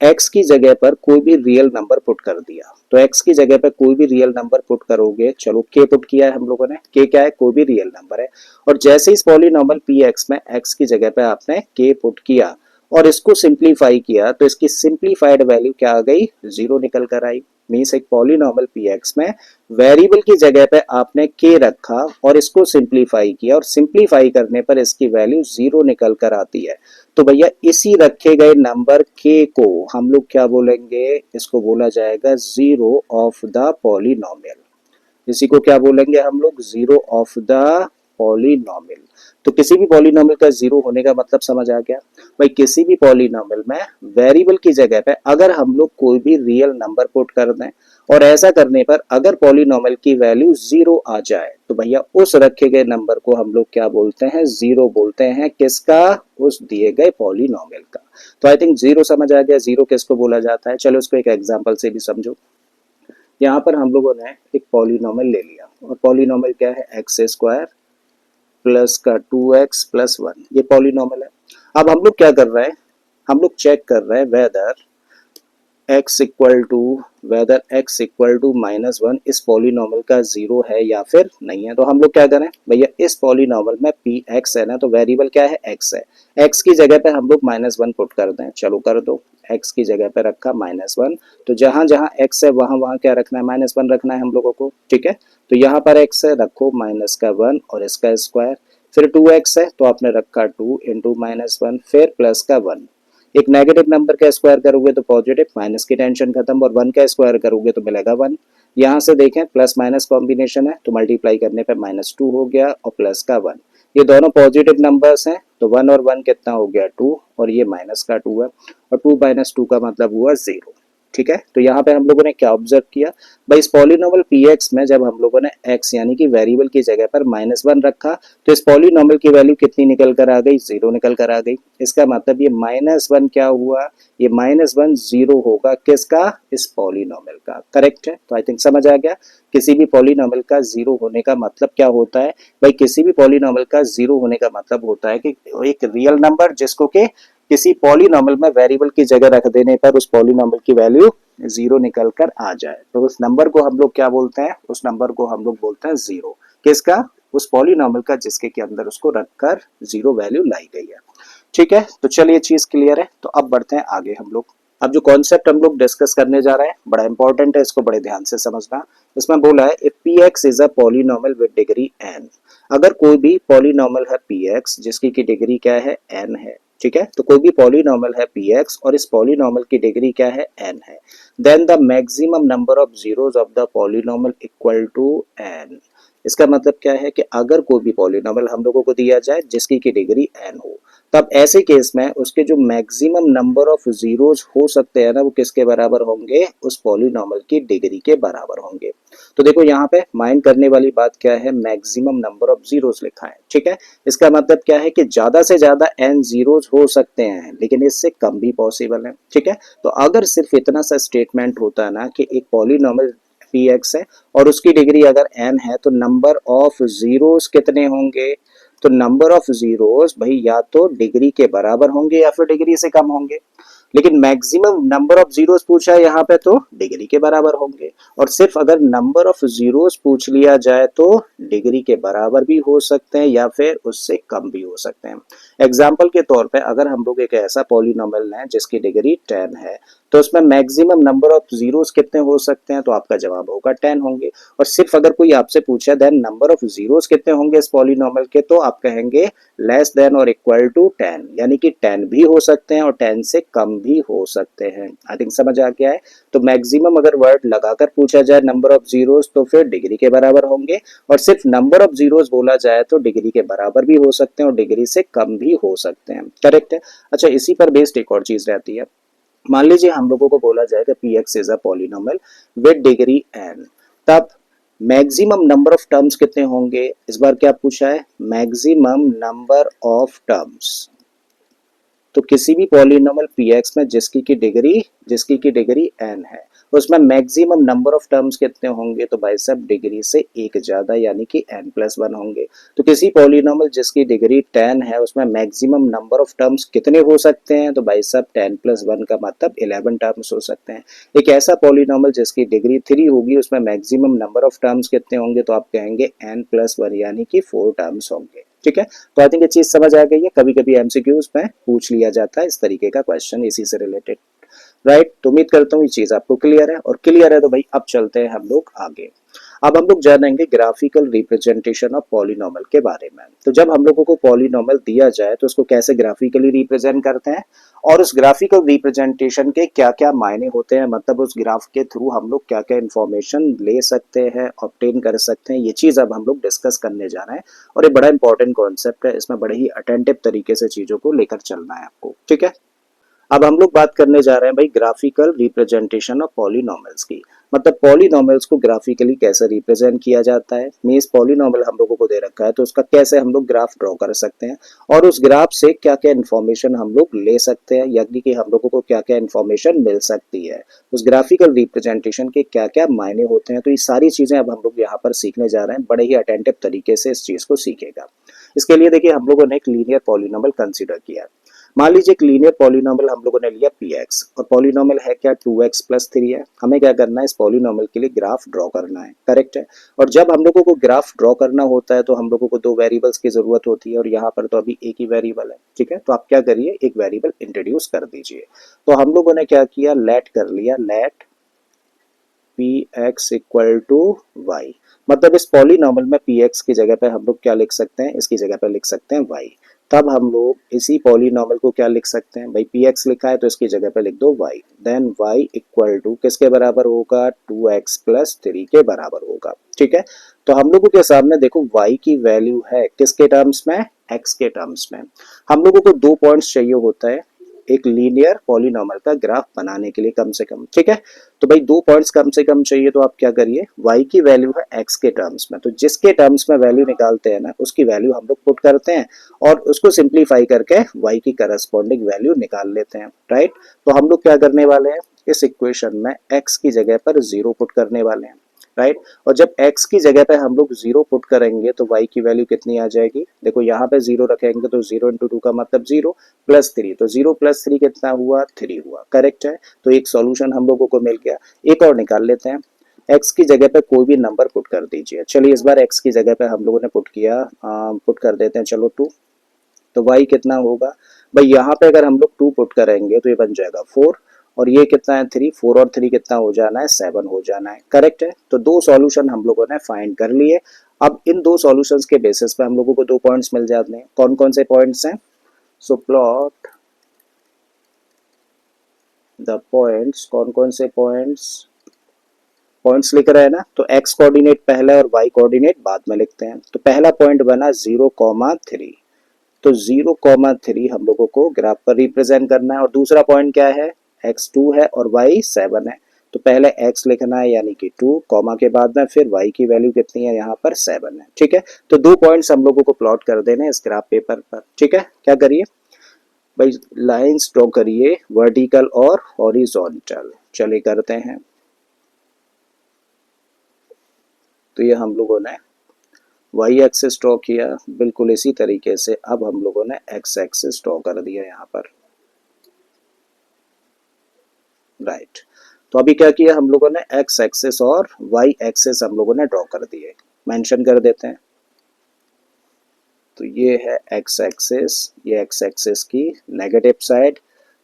[SPEAKER 1] x की जगह पर कोई भी रियल नंबर पुट कर दिया। तो x की जगह पर कोई भी रियल नंबर पुट करोगे, चलो k पुट किया है हम लोगों ने, k क्या है, कोई भी रियल नंबर है। और जैसे इस पॉलिनॉमियल px में x की जगह पे आपने k पुट किया और इसको सिंप्लीफाई किया, तो इसकी सिंप्लीफाइड वैल्यू क्या आ गई, जीरो निकल कर आई। मीन्स एक पॉलिनॉमियल px में वेरिएबल की जगह पे आपने k रखा और इसको सिंप्लीफाई किया, और सिंप्लीफाई करने पर इसकी वैल्यू जीरो निकल कर आती है। तो भैया इसी रखे गए नंबर k को हम लोग क्या बोलेंगे, इसको बोला जाएगा जीरो ऑफ द पॉलिनॉमियल। इसी को क्या बोलेंगे हम लोग, जीरो ऑफ द पॉलिनॉमियल। तो किसी भी पॉलिनॉमियल का जीरो होने का मतलब समझ आ गया भाई, किसी भी पॉलिनॉमियल में वेरिएबल की जगह पे अगर हम लोग कोई भी रियल नंबर पुट कर दें, और ऐसा करने पर अगर पॉलिनॉमियल की वैल्यू जीरो आ जाए, तो भैया उस रखे गए नंबर को हम लोग क्या बोलते हैं, जीरो बोलते हैं। किसका, उस दिए गए पॉलिनॉमियल का। तो आई थिंक जीरो समझ आ गया, जीरो किसको बोला जाता है। चलो इसको एक एग्जांपल से भी समझो। यहाँ पर हम लोगों ने एक पॉलिनॉमियल ले लिया, और पॉलिनॉमियल क्या है, एक्स स्क्वायर प्लस का 2x प्लस 1, ये पॉलिनॉमियल है। अब हम लोग क्या कर रहे हैं, हम लोग चेक कर रहे हैं whether x equal to minus one इस पॉलिनॉमियल का जीरो है या फिर नहीं है। तो हम लोग क्या करें भैया, इस पॉलिनॉमियल में पी एक्स है ना, तो वेरिएबल क्या है, x है। x की जगह पे हम लोग माइनस वन पुट कर दें, चलो कर दो। x की जगह पे रखा माइनस वन, तो जहां जहां x है वहां वहां क्या रखना है, माइनस वन रखना है हम लोगों को। ठीक है, तो यहाँ पर x है, रखो माइनस का वन और इसका स्क्वायर, फिर 2x है तो आपने रखा 2 इंटू माइनस वन, फिर प्लस का 1। एक नेगेटिव नंबर का स्क्वायर करोगे तो पॉजिटिव, माइनस की टेंशन खत्म, और 1 का स्क्वायर करोगे तो मिलेगा 1। यहाँ से देखें प्लस माइनस कॉम्बिनेशन है, तो मल्टीप्लाई करने पे माइनस 2 हो गया और प्लस का 1। ये दोनों पॉजिटिव नंबर्स हैं, तो 1 और 1 कितना हो गया, 2, और ये माइनस का 2 है, और 2 माइनस 2 का मतलब हुआ 0। ठीक है, तो यहाँ पे हम लोगों ने क्या ऑब्जर्व किया भाई, इस पॉलिनॉमियल px में जब हम लोगों ने x यानी कि वेरिएबल की जगह पर माइनस वन रखा, तो इस पॉलिनॉमियल की वैल्यू कितनी निकल कर आ गई, जीरो निकल कर आ गई। इसका मतलब ये माइनस वन क्या हुआ, ये माइनस वन जीरो होगा, किसका, इस पॉलिनॉमियल का। करेक्ट है, तो आई थिंक समझ आ गया किसी भी पॉलिनॉमियल का जीरो होने का मतलब क्या होता है भाई। किसी भी पॉलिनॉमियल का जीरो होने का मतलब होता है कि एक रियल नंबर जिसको कि किसी पॉलिनॉमियल में वेरिएबल की जगह रख देने पर उस पॉलिनॉमियल की वैल्यू जीरो निकल कर आ जाए, तो उस नंबर को हम लोग क्या बोलते हैं, उस नंबर को हम लोग बोलते हैं जीरो। किसका, उस पॉलिनॉमियल का जिसके के अंदर उसको रखकर जीरो वैल्यू लाई गई है। ठीक है, तो चलिए चीज क्लियर है, तो अब बढ़ते हैं आगे हम लोग। अब जो कॉन्सेप्ट हम लोग डिस्कस करने जा रहे हैं बड़ा इंपॉर्टेंट है, इसको बड़े ध्यान से समझना। इसमें बोला है if px is a polynomial with degree n, अगर कोई भी पॉलिनॉमियल है px जिसकी की डिग्री क्या है, n है। ठीक है, तो कोई भी पॉलिनॉमियल है px और इस पॉलिनॉमियल की डिग्री क्या है, n है, then the maximum number of zeros of the polynomial equal to n। इसका मतलब क्या है कि अगर कोई भी पॉलिनॉमियल हम लोगों को दिया जाए जिसकी की डिग्री n हो, तब ऐसे केस में उसके जो मैक्सिमम नंबर ऑफ जीरोस हो सकते हैं ना, वो किसके बराबर होंगे, उस पॉलिनॉमियल की डिग्री के बराबर होंगे। तो देखो यहाँ पे माइंड करने वाली बात क्या है, मैक्सिमम नंबर ऑफ जीरोस लिखा है। ठीक है, इसका मतलब क्या है कि ज्यादा से ज्यादा n जीरोस हो सकते हैं, लेकिन इससे कम भी पॉसिबल है। ठीक है, तो अगर सिर्फ इतना सा स्टेटमेंट होता है ना कि एक पॉलिनॉमियल पी एक्स है और उसकी डिग्री अगर n है तो नंबर ऑफ जीरोस कितने होंगे? तो नंबर ऑफ जीरोस भाई या तो डिग्री के बराबर होंगे या फिर डिग्री से कम होंगे, लेकिन मैक्सिमम नंबर ऑफ जीरोस पूछा है यहाँ पे तो डिग्री के बराबर होंगे। और सिर्फ अगर नंबर ऑफ जीरोस पूछ लिया जाए तो डिग्री के बराबर भी हो सकते हैं या फिर उससे कम भी हो सकते हैं। एग्जाम्पल के तौर पे अगर हम लोग एक ऐसा पॉलिनोमियल लें जिसकी डिग्री 10 है तो उसमें मैक्सिमम नंबर ऑफ जीरोस कितने हो सकते हैं? तो आपका जवाब होगा 10 होंगे। और सिर्फ अगर कोई आपसे पूछे देन नंबर ऑफ जीरोस कितने होंगे इस पॉलिनोमियल के, तो आप कहेंगे लेस देन और इक्वल टू 10, यानी कि 10 भी हो सकते हैं और 10 से कम भी हो सकते हैं। आई थिंक समझ आ गया है। तो मैक्सिमम अगर वर्ड लगाकर पूछा जाए नंबर ऑफ जीरोस तो फिर डिग्री के बराबर होंगे, और सिर्फ नंबर ऑफ जीरोस बोला जाए तो डिग्री के बराबर भी हो सकते हैं और डिग्री से कम भी हो सकते हैं। करेक्ट है। अच्छा, इसी पर बेस्ड एक और चीज रहती है। मान लीजिए हम लोगों को बोला जाए कि P x is a polynomial with degree n, तब मैक्सिमम नंबर ऑफ टर्म्स कितने होंगे? इस बार क्या पूछा है? Maximum number of terms. तो किसी भी पॉलिनोमियल px में जिसकी की डिग्री n है उसमें मैक्सिमम नंबर ऑफ टर्म्स कितने होंगे? तो भाई साहब डिग्री से एक ज्यादा यानी कि n+1 होंगे। तो किसी पॉलिनोमियल जिसकी डिग्री 10 है उसमें मैक्सिमम नंबर ऑफ टर्म्स कितने हो सकते हैं? तो भाई साहब 10+1 का मतलब 11 टर्म्स हो सकते हैं। एक ऐसा पॉलिनोमियल जिसकी डिग्री 3 होगी उसमें मैक्सिमम नंबर ऑफ टर्म्स कितने होंगे? तो आप कहेंगे n+1 यानी कि 4 टर्म्स होंगे। ठीक है, तो आई थिंक ये चीज समझ आ गई है। कभी कभी एमसीक्यूज में पूछ लिया जाता है इस तरीके का क्वेश्चन इसी से रिलेटेड, राइट। तो उम्मीद करता हूँ ये चीज आपको क्लियर है, और क्लियर है तो भाई अब चलते हैं हम लोग आगे। अब हम लोग जानेंगे ग्राफिकल रिप्रेजेंटेशन ऑफ पॉलिनोमियल के बारे में। तो जब हम लोगों को पॉलिनोमियल दिया जाए तो उसको कैसे ग्राफिकली रिप्रेजेंट करते हैं और उस ग्राफिकल रिप्रेजेंटेशन के क्या क्या मायने होते हैं, मतलब उस ग्राफ के थ्रू हम लोग क्या क्या इंफॉर्मेशन ले सकते हैं, ऑब्टेन कर सकते हैं, ये चीज अब हम लोग डिस्कस करने जा रहे हैं। और ये बड़ा इंपॉर्टेंट कॉन्सेप्ट है, इसमें बड़े ही अटेंटिव तरीके से चीजों को लेकर चलना है आपको। ठीक है, अब हम लोग बात करने जा रहे हैं भाई ग्राफिकल रिप्रेजेंटेशन ऑफ पॉलिनोमियल्स की। मतलब पॉलिनोमियल्स को ग्राफिकली कैसे रिप्रेजेंट किया जाता है, मींस पॉलिनोमियल हम लोगों को दे रखा है तो उसका कैसे हम लोग ग्राफ ड्रॉ कर सकते हैं और उस ग्राफ से क्या क्या इन्फॉर्मेशन हम लोग ले सकते हैं, यानी कि हम लोगों को क्या क्या इन्फॉर्मेशन मिल सकती है, उस ग्राफिकल रिप्रेजेंटेशन के क्या क्या मायने होते हैं। तो ये सारी चीजें अब हम लोग यहाँ पर सीखने जा रहे हैं, बड़े ही अटेंटिव तरीके से इस चीज को सीखेगा। इसके लिए देखिए हम लोगों ने एक लीनियर पॉलिनोमियल कंसिडर किया है। मान लीजिए एक लीनियर पॉलिनोमियल हम लोगों ने लिया px, और पॉलिनोमियल है क्या? 2x+3 है। हमें क्या करना है? इस पॉलिनोमियल के लिए ग्राफ ड्रॉ करना है। करेक्ट है। और जब हम लोगों को ग्राफ ड्रॉ करना होता है तो हम लोगों को दो वेरिएबल्स की जरूरत होती है, और यहाँ पर तो अभी एक ही वेरिएबल है। ठीक है, तो आप क्या करिए, एक वेरिएबल इंट्रोड्यूस कर दीजिए। तो हम लोगों ने क्या किया, लेट कर लिया, let px equal to y। मतलब इस पॉलिनोमियल में px की जगह पे हम लोग क्या लिख सकते हैं? इसकी जगह पे लिख सकते हैं y। तब हम लोग इसी पॉलिनोमियल को क्या लिख सकते हैं? भाई px लिखा है तो इसकी जगह पे लिख दो y, then y equal to किसके बराबर होगा? 2x+3 के बराबर होगा। ठीक है, तो हम लोगों के सामने देखो y की वैल्यू है किसके टर्म्स में? x के टर्म्स में। हम लोगों को दो पॉइंट्स चाहिए होता है एक लीनियर पॉलिनोमियल का ग्राफ बनाने के लिए कम से कम। ठीक है, तो भाई दो पॉइंट्स कम से कम चाहिए, तो आप क्या करिए, y की वैल्यू है x के टर्म्स में, तो जिसके टर्म्स में वैल्यू निकालते हैं ना उसकी वैल्यू हम लोग पुट करते हैं और उसको सिंप्लीफाई करके y की करस्पॉन्डिंग वैल्यू निकाल लेते हैं। राइट, तो हम लोग क्या करने वाले हैं, इस इक्वेशन में x की जगह पर 0 पुट करने वाले हैं। राइट, और जब x की जगह पे हम लोग 0 पुट करेंगे तो y की वैल्यू कितनी आ जाएगी? देखो यहाँ पे 0 रखेंगे तो 0 इंटू 2 का मतलब 0 प्लस 3, तो 0 प्लस 3 कितना हुआ? 3 हुआ। करेक्ट है, तो एक सॉल्यूशन हम लोगों को मिल गया। एक और निकाल लेते हैं, x की जगह पे कोई भी नंबर पुट कर दीजिए। चलिए इस बार x की जगह पे हम लोगों ने पुट किया, पुट कर देते हैं चलो 2, तो y कितना होगा? भाई यहाँ पे अगर हम लोग 2 पुट करेंगे तो ये बन जाएगा 4, और ये कितना है? 3, 4 और 3 कितना हो जाना है? 7 हो जाना है। करेक्ट है, तो दो सॉल्यूशन हम लोगों ने फाइंड कर लिए। अब इन दो सॉल्यूशंस के बेसिस पे हम लोगों को दो पॉइंट्स मिल जाते हैं। कौन कौन से पॉइंट्स हैं? सो प्लॉट द पॉइंट्स, कौन कौन से पॉइंट्स? पॉइंट्स लिख रहे हैं ना, तो x कोऑर्डिनेट पहले और y कोऑर्डिनेट बाद में लिखते हैं। तो पहला पॉइंट बना 0,3, तो 0,3 हम लोगों को ग्राफ पर रिप्रेजेंट करना है। और दूसरा पॉइंट क्या है? x2 है और y 7 है, तो पहले x लिखना है यानी कि 2, कॉमा के बाद में फिर y की वैल्यू कितनी है? यहाँ पर 7 है। ठीक है, तो दो पॉइंट्स हम लोगों को प्लॉट कर देने इस ग्राफ पेपर पर। ठीक है, क्या करिए भाई, लाइंस ड्रॉ करिए वर्टिकल और हॉरिजॉन्टल। चलिए करते हैं। तो ये हम लोगों ने वाई एक्सिस ड्रॉ किया, बिल्कुल इसी तरीके से अब हम लोगों ने एक्स एक्सिस ड्रॉ कर दिया यहाँ पर, राइट। तो अभी क्या किया हम लोगों ने, एक्स एक्सिस और वाई एक्सिस हम लोगों ने ड्रॉ कर दिए, मेंशन कर देते हैं। तो ये है एक्स एक्सिस, ये एक्स एक्सिस की नेगेटिव साइड,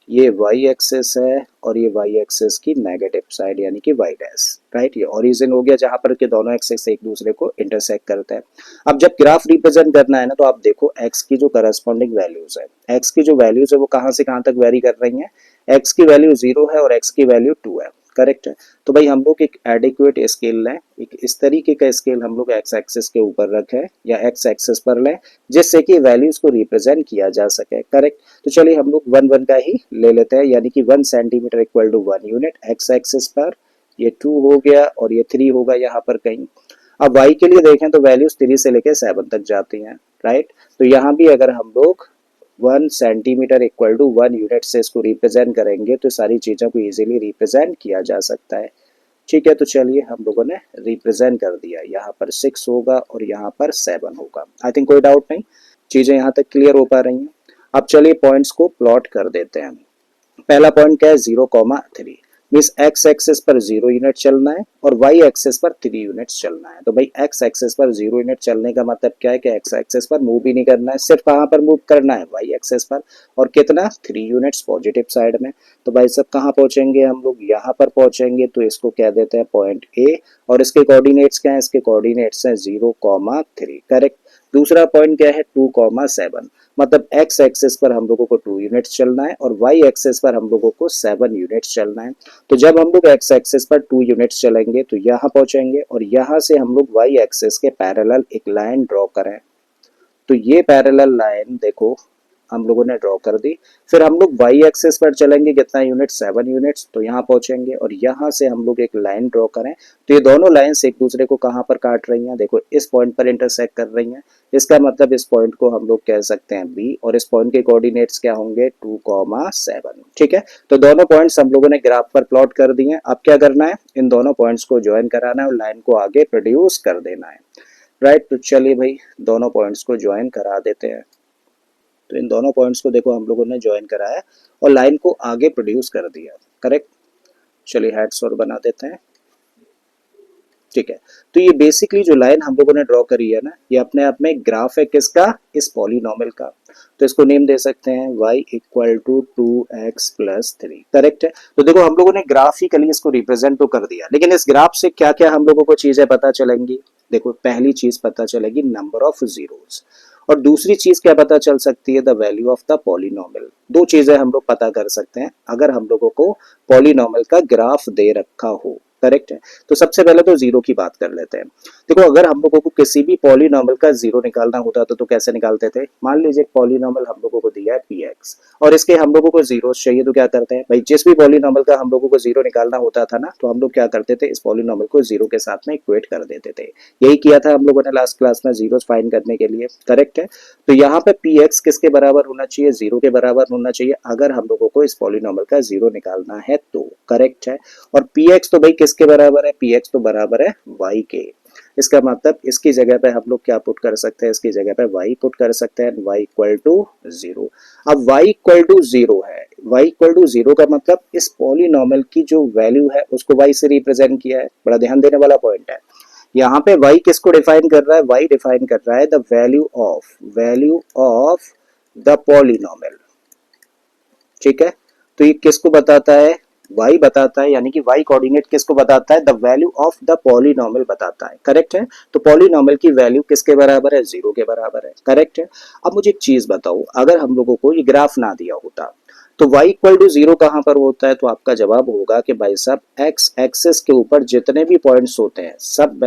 [SPEAKER 1] ये वाई एक्सिस है और ये वाई एक्सिस की नेगेटिव साइड यानी कि वाई डैश, राइट। ये ओरिजिन हो गया जहां पर के दोनों एक्सिस एक दूसरे को इंटरसेक्ट करते हैं। अब जब ग्राफ रिप्रेजेंट करना है ना, तो आप देखो एक्स की जो करस्पॉन्डिंग वैल्यूज है, एक्स की जो वैल्यूज है वो कहां से कहां तक वेरी कर रही हैं। एक्स की वैल्यू 0 है और एक्स की वैल्यू 2 है, करेक्ट है। तो भाई हम लोग एक एडिक्वेट स्केल लें, एक इस तरीके का स्केल हम लोग एक्स एक्सिस के ऊपर रखें या एक्स एक्सिस पर लें, जिससे कि वैल्यूज को रिप्रेजेंट किया जा सके, करेक्ट। तो चलिए हम लोग 1 1 का ही ले लेते हैं, यानी कि 1 centimetre equal to 1 unit x axis पर, ये 2 हो गया और ये 3 होगा यहाँ पर कहीं। अब y के लिए देखें तो वैल्यूज 3 से लेकर 7 तक जाती हैं, राइट। तो यहाँ भी अगर हम लोग 1 सेंटीमीटर इक्वल टू 1 यूनिट से इसको रिप्रेजेंट करेंगे तो सारी चीज़ों को इजीली रिप्रेजेंट किया जा सकता है, ठीक है। तो चलिए हम लोगों ने रिप्रेजेंट कर दिया, यहाँ पर 6 होगा और यहाँ पर 7 होगा। आई थिंक कोई डाउट नहीं, चीज़ें यहाँ तक क्लियर हो पा रही हैं। अब चलिए पॉइंट्स को प्लॉट कर देते हैं। पहला पॉइंट क्या है, 0,3 मीन्स एक्स एक्सिस पर 0 यूनिट चलना है और वाई एक्सिस पर 3 यूनिट्स चलना है। तो भाई एक्स एक्सिस पर 0 यूनिट चलने का मतलब क्या है कि एक्स एक्सिस पर मूव ही नहीं करना है, सिर्फ कहाँ पर मूव करना है, वाई एक्सिस पर। और कितना, 3 यूनिट्स पॉजिटिव साइड में। तो भाई सब कहाँ पहुंचेंगे हम लोग, यहाँ पर पहुंचेंगे। तो इसको कह देते हैं पॉइंट ए और इसके कोऑर्डिनेट्स क्या है, इसके कोऑर्डिनेट्स हैं 0,3, करेक्ट। दूसरा पॉइंट क्या है, 2,7, मतलब एक्स एक्सिस पर हम लोगों को 2 यूनिट्स चलना है और वाई एक्सिस पर हम लोगों को 7 यूनिट्स चलना है। तो जब हम लोग एक्स एक्सिस पर 2 यूनिट्स चलेंगे तो यहाँ पहुंचेंगे और यहाँ से हम लोग वाई एक्सिस के पैरेलल एक लाइन ड्रॉ करें। तो ये पैरेलल लाइन देखो हम लोगों ने ड्रॉ कर दी। फिर हम लोग वाई एक्सिस पर चलेंगे, कितना यूनिट, 7 यूनिट्स। तो यहाँ पहुंचेंगे और यहाँ से हम लोग एक लाइन ड्रॉ करें। तो ये दोनों लाइंस एक दूसरे को कहाँ पर काट रही हैं, देखो इस पॉइंट पर इंटरसेक्ट कर रही हैं। इसका मतलब इस पॉइंट को हम लोग कह सकते हैं बी और इस पॉइंट के कोऑर्डिनेट्स क्या होंगे, 2,7, ठीक है। तो दोनों पॉइंट्स हम लोगों ने ग्राफ पर प्लॉट कर दिए। अब क्या करना है, इन दोनों पॉइंट्स को ज्वाइन कराना है और लाइन को आगे प्रोड्यूस कर देना है, राइट। तो चलिए भाई दोनों पॉइंट्स को ज्वाइन करा देते हैं। तो इन दोनों पॉइंट्स को देखो हम लोगों ने ज्वाइन कराया और लाइन को आगे प्रोड्यूस कर दिया, करेक्ट। चलिए हेड्स और बना देते हैं, ठीक है। तो ये बेसिकली जो लाइन हम लोगों ने ड्रॉ करी है ना, ये अपने आप में ग्राफ है किसका, इस पॉलिनोमियल का। तो इसको नेम दे सकते हैं y equal to 2x plus 3, correct है। तो देखो हम लोगों ने ग्राफिकली इसको रिप्रेजेंट तो कर दिया, लेकिन इस ग्राफ से क्या क्या हम लोगों को चीजें पता चलेंगी। देखो पहली चीज पता चलेगी नंबर ऑफ जीरोस, और दूसरी चीज क्या पता चल सकती है, the value of the polynomial. दो चीजें हम लोग पता कर सकते हैं अगर हम लोगों को पॉलिनोमियल का ग्राफ दे रखा हो, करेक्ट है। तो सबसे पहले तो जीरो की बात कर लेते हैं। देखो अगर हम लोगों को किसी भी पॉलिनोमियल का जीरो निकालना होता तो कैसे निकालते थे। मान लीजिए पॉलिनोमियल हम लोगों को दिया है px और इसके हम लोगों को जीरो चाहिए, तो क्या करते हैं भाई, जिस भी पॉलिनोमियल का हम लोगों को जीरो निकालना होता था ना, तो हम लोग क्या करते थे, इस पॉलिनोमियल को जीरो के साथ में इक्वेट कर देते थे। यही किया था हम लोगों ने लास्ट क्लास में जीरो फाइंड करने के लिए, करेक्ट है। तो यहाँ पे px किसके बराबर होना चाहिए, जीरो के बराबर होना चाहिए अगर हम लोगों को इस पॉलिनोमियल का जीरो निकालना है तो, करेक्ट है। और px तो भाई किसके बराबर है, px तो बराबर है y के। इसका मतलब इसकी जगह पे हम लोग क्या पुट कर सकते हैं, इसकी जगह पे y पुट कर सकते हैं, y इक्वल टू 0। अब y इक्वल टू 0 है, y इक्वल टू 0 का मतलब इस पॉलिनोमियल की जो वैल्यू है उसको y से रिप्रेजेंट किया है। बड़ा ध्यान देने वाला पॉइंट है। यहाँ पे y किसको डिफाइन कर रहा है, y डिफाइन कर रहा है the value of the polynomial, ठीक है। तो ये किसको बताता है, y बताता है, यानी कि y कोऑर्डिनेट किसको बताता है, the value of the polynomial बताता है, करेक्ट है। तो पॉलिनोमियल की वैल्यू किसके बराबर है, 0 के बराबर है, करेक्ट है। अब मुझे एक चीज बताओ, अगर हम लोगों को ये ग्राफ ना दिया होता तो y इक्वल टू 0 कहां पर होता है, तो आपका जवाब होगा कि भाई साहब x एक्सिस के ऊपर जितने भी पॉइंट्स होते हैं सब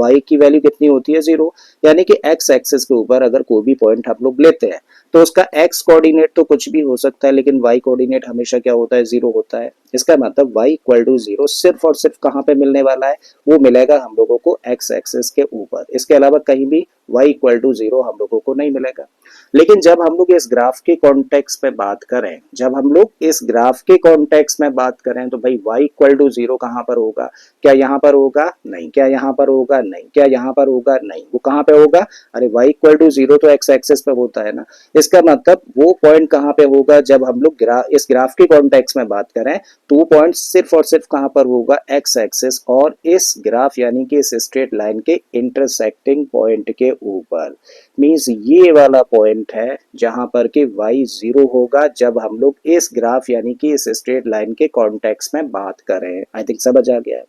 [SPEAKER 1] y की वैल्यू कितनी होती है, 0। यानी कि x एक्सिस के ऊपर अगर कोई भी पॉइंट हम लोग लेते हैं तो उसका x कोऑर्डिनेट तो कुछ भी हो सकता है, लेकिन y कोऑर्डिनेट हमेशा क्या होता है, 0 होता है। इसका मतलब y इक्वल टू 0 सिर्फ और सिर्फ कहाँ पे मिलने वाला है, वो मिलेगा हम लोगों को x एक्सिस के ऊपर। इसके अलावा कहीं भी y इक्वल टू 0 हम लोगों को नहीं मिलेगा। लेकिन जब हम लोग इस ग्राफ के कॉन्टेक्स्ट में बात करें, जब हम लोग इस ग्राफ के कॉन्टेक्स्ट में बात करें तो भाई y इक्वल टू 0 कहाँ पर होगा, क्या यहाँ पर होगा, नहीं, क्या यहाँ पर होगा, नहीं, क्या यहाँ पर होगा, नहीं, वो कहाँ पे होगा, अरे y इक्वल टू 0 तो x एक्सिस पे होता है ना। इसका मतलब वो पॉइंट कहाँ पे होगा, जब हम लोग इस ग्राफ के कॉन्टेक्स्ट में बात करें तो वो पॉइंट सिर्फ और सिर्फ कहाँ पर होगा, x एक्सिस और इस ग्राफ यानी कि इस स्ट्रेट लाइन के इंटरसेक्टिंग पॉइंट के ऊपर। मींस ये वाला पॉइंट है जहां पर कि y 0 होगा जब हम लोग इस ग्राफ यानी कि इस स्ट्रेट लाइन के कॉन्टेक्स्ट में बात करें। आई थिंक समझ आ गया है,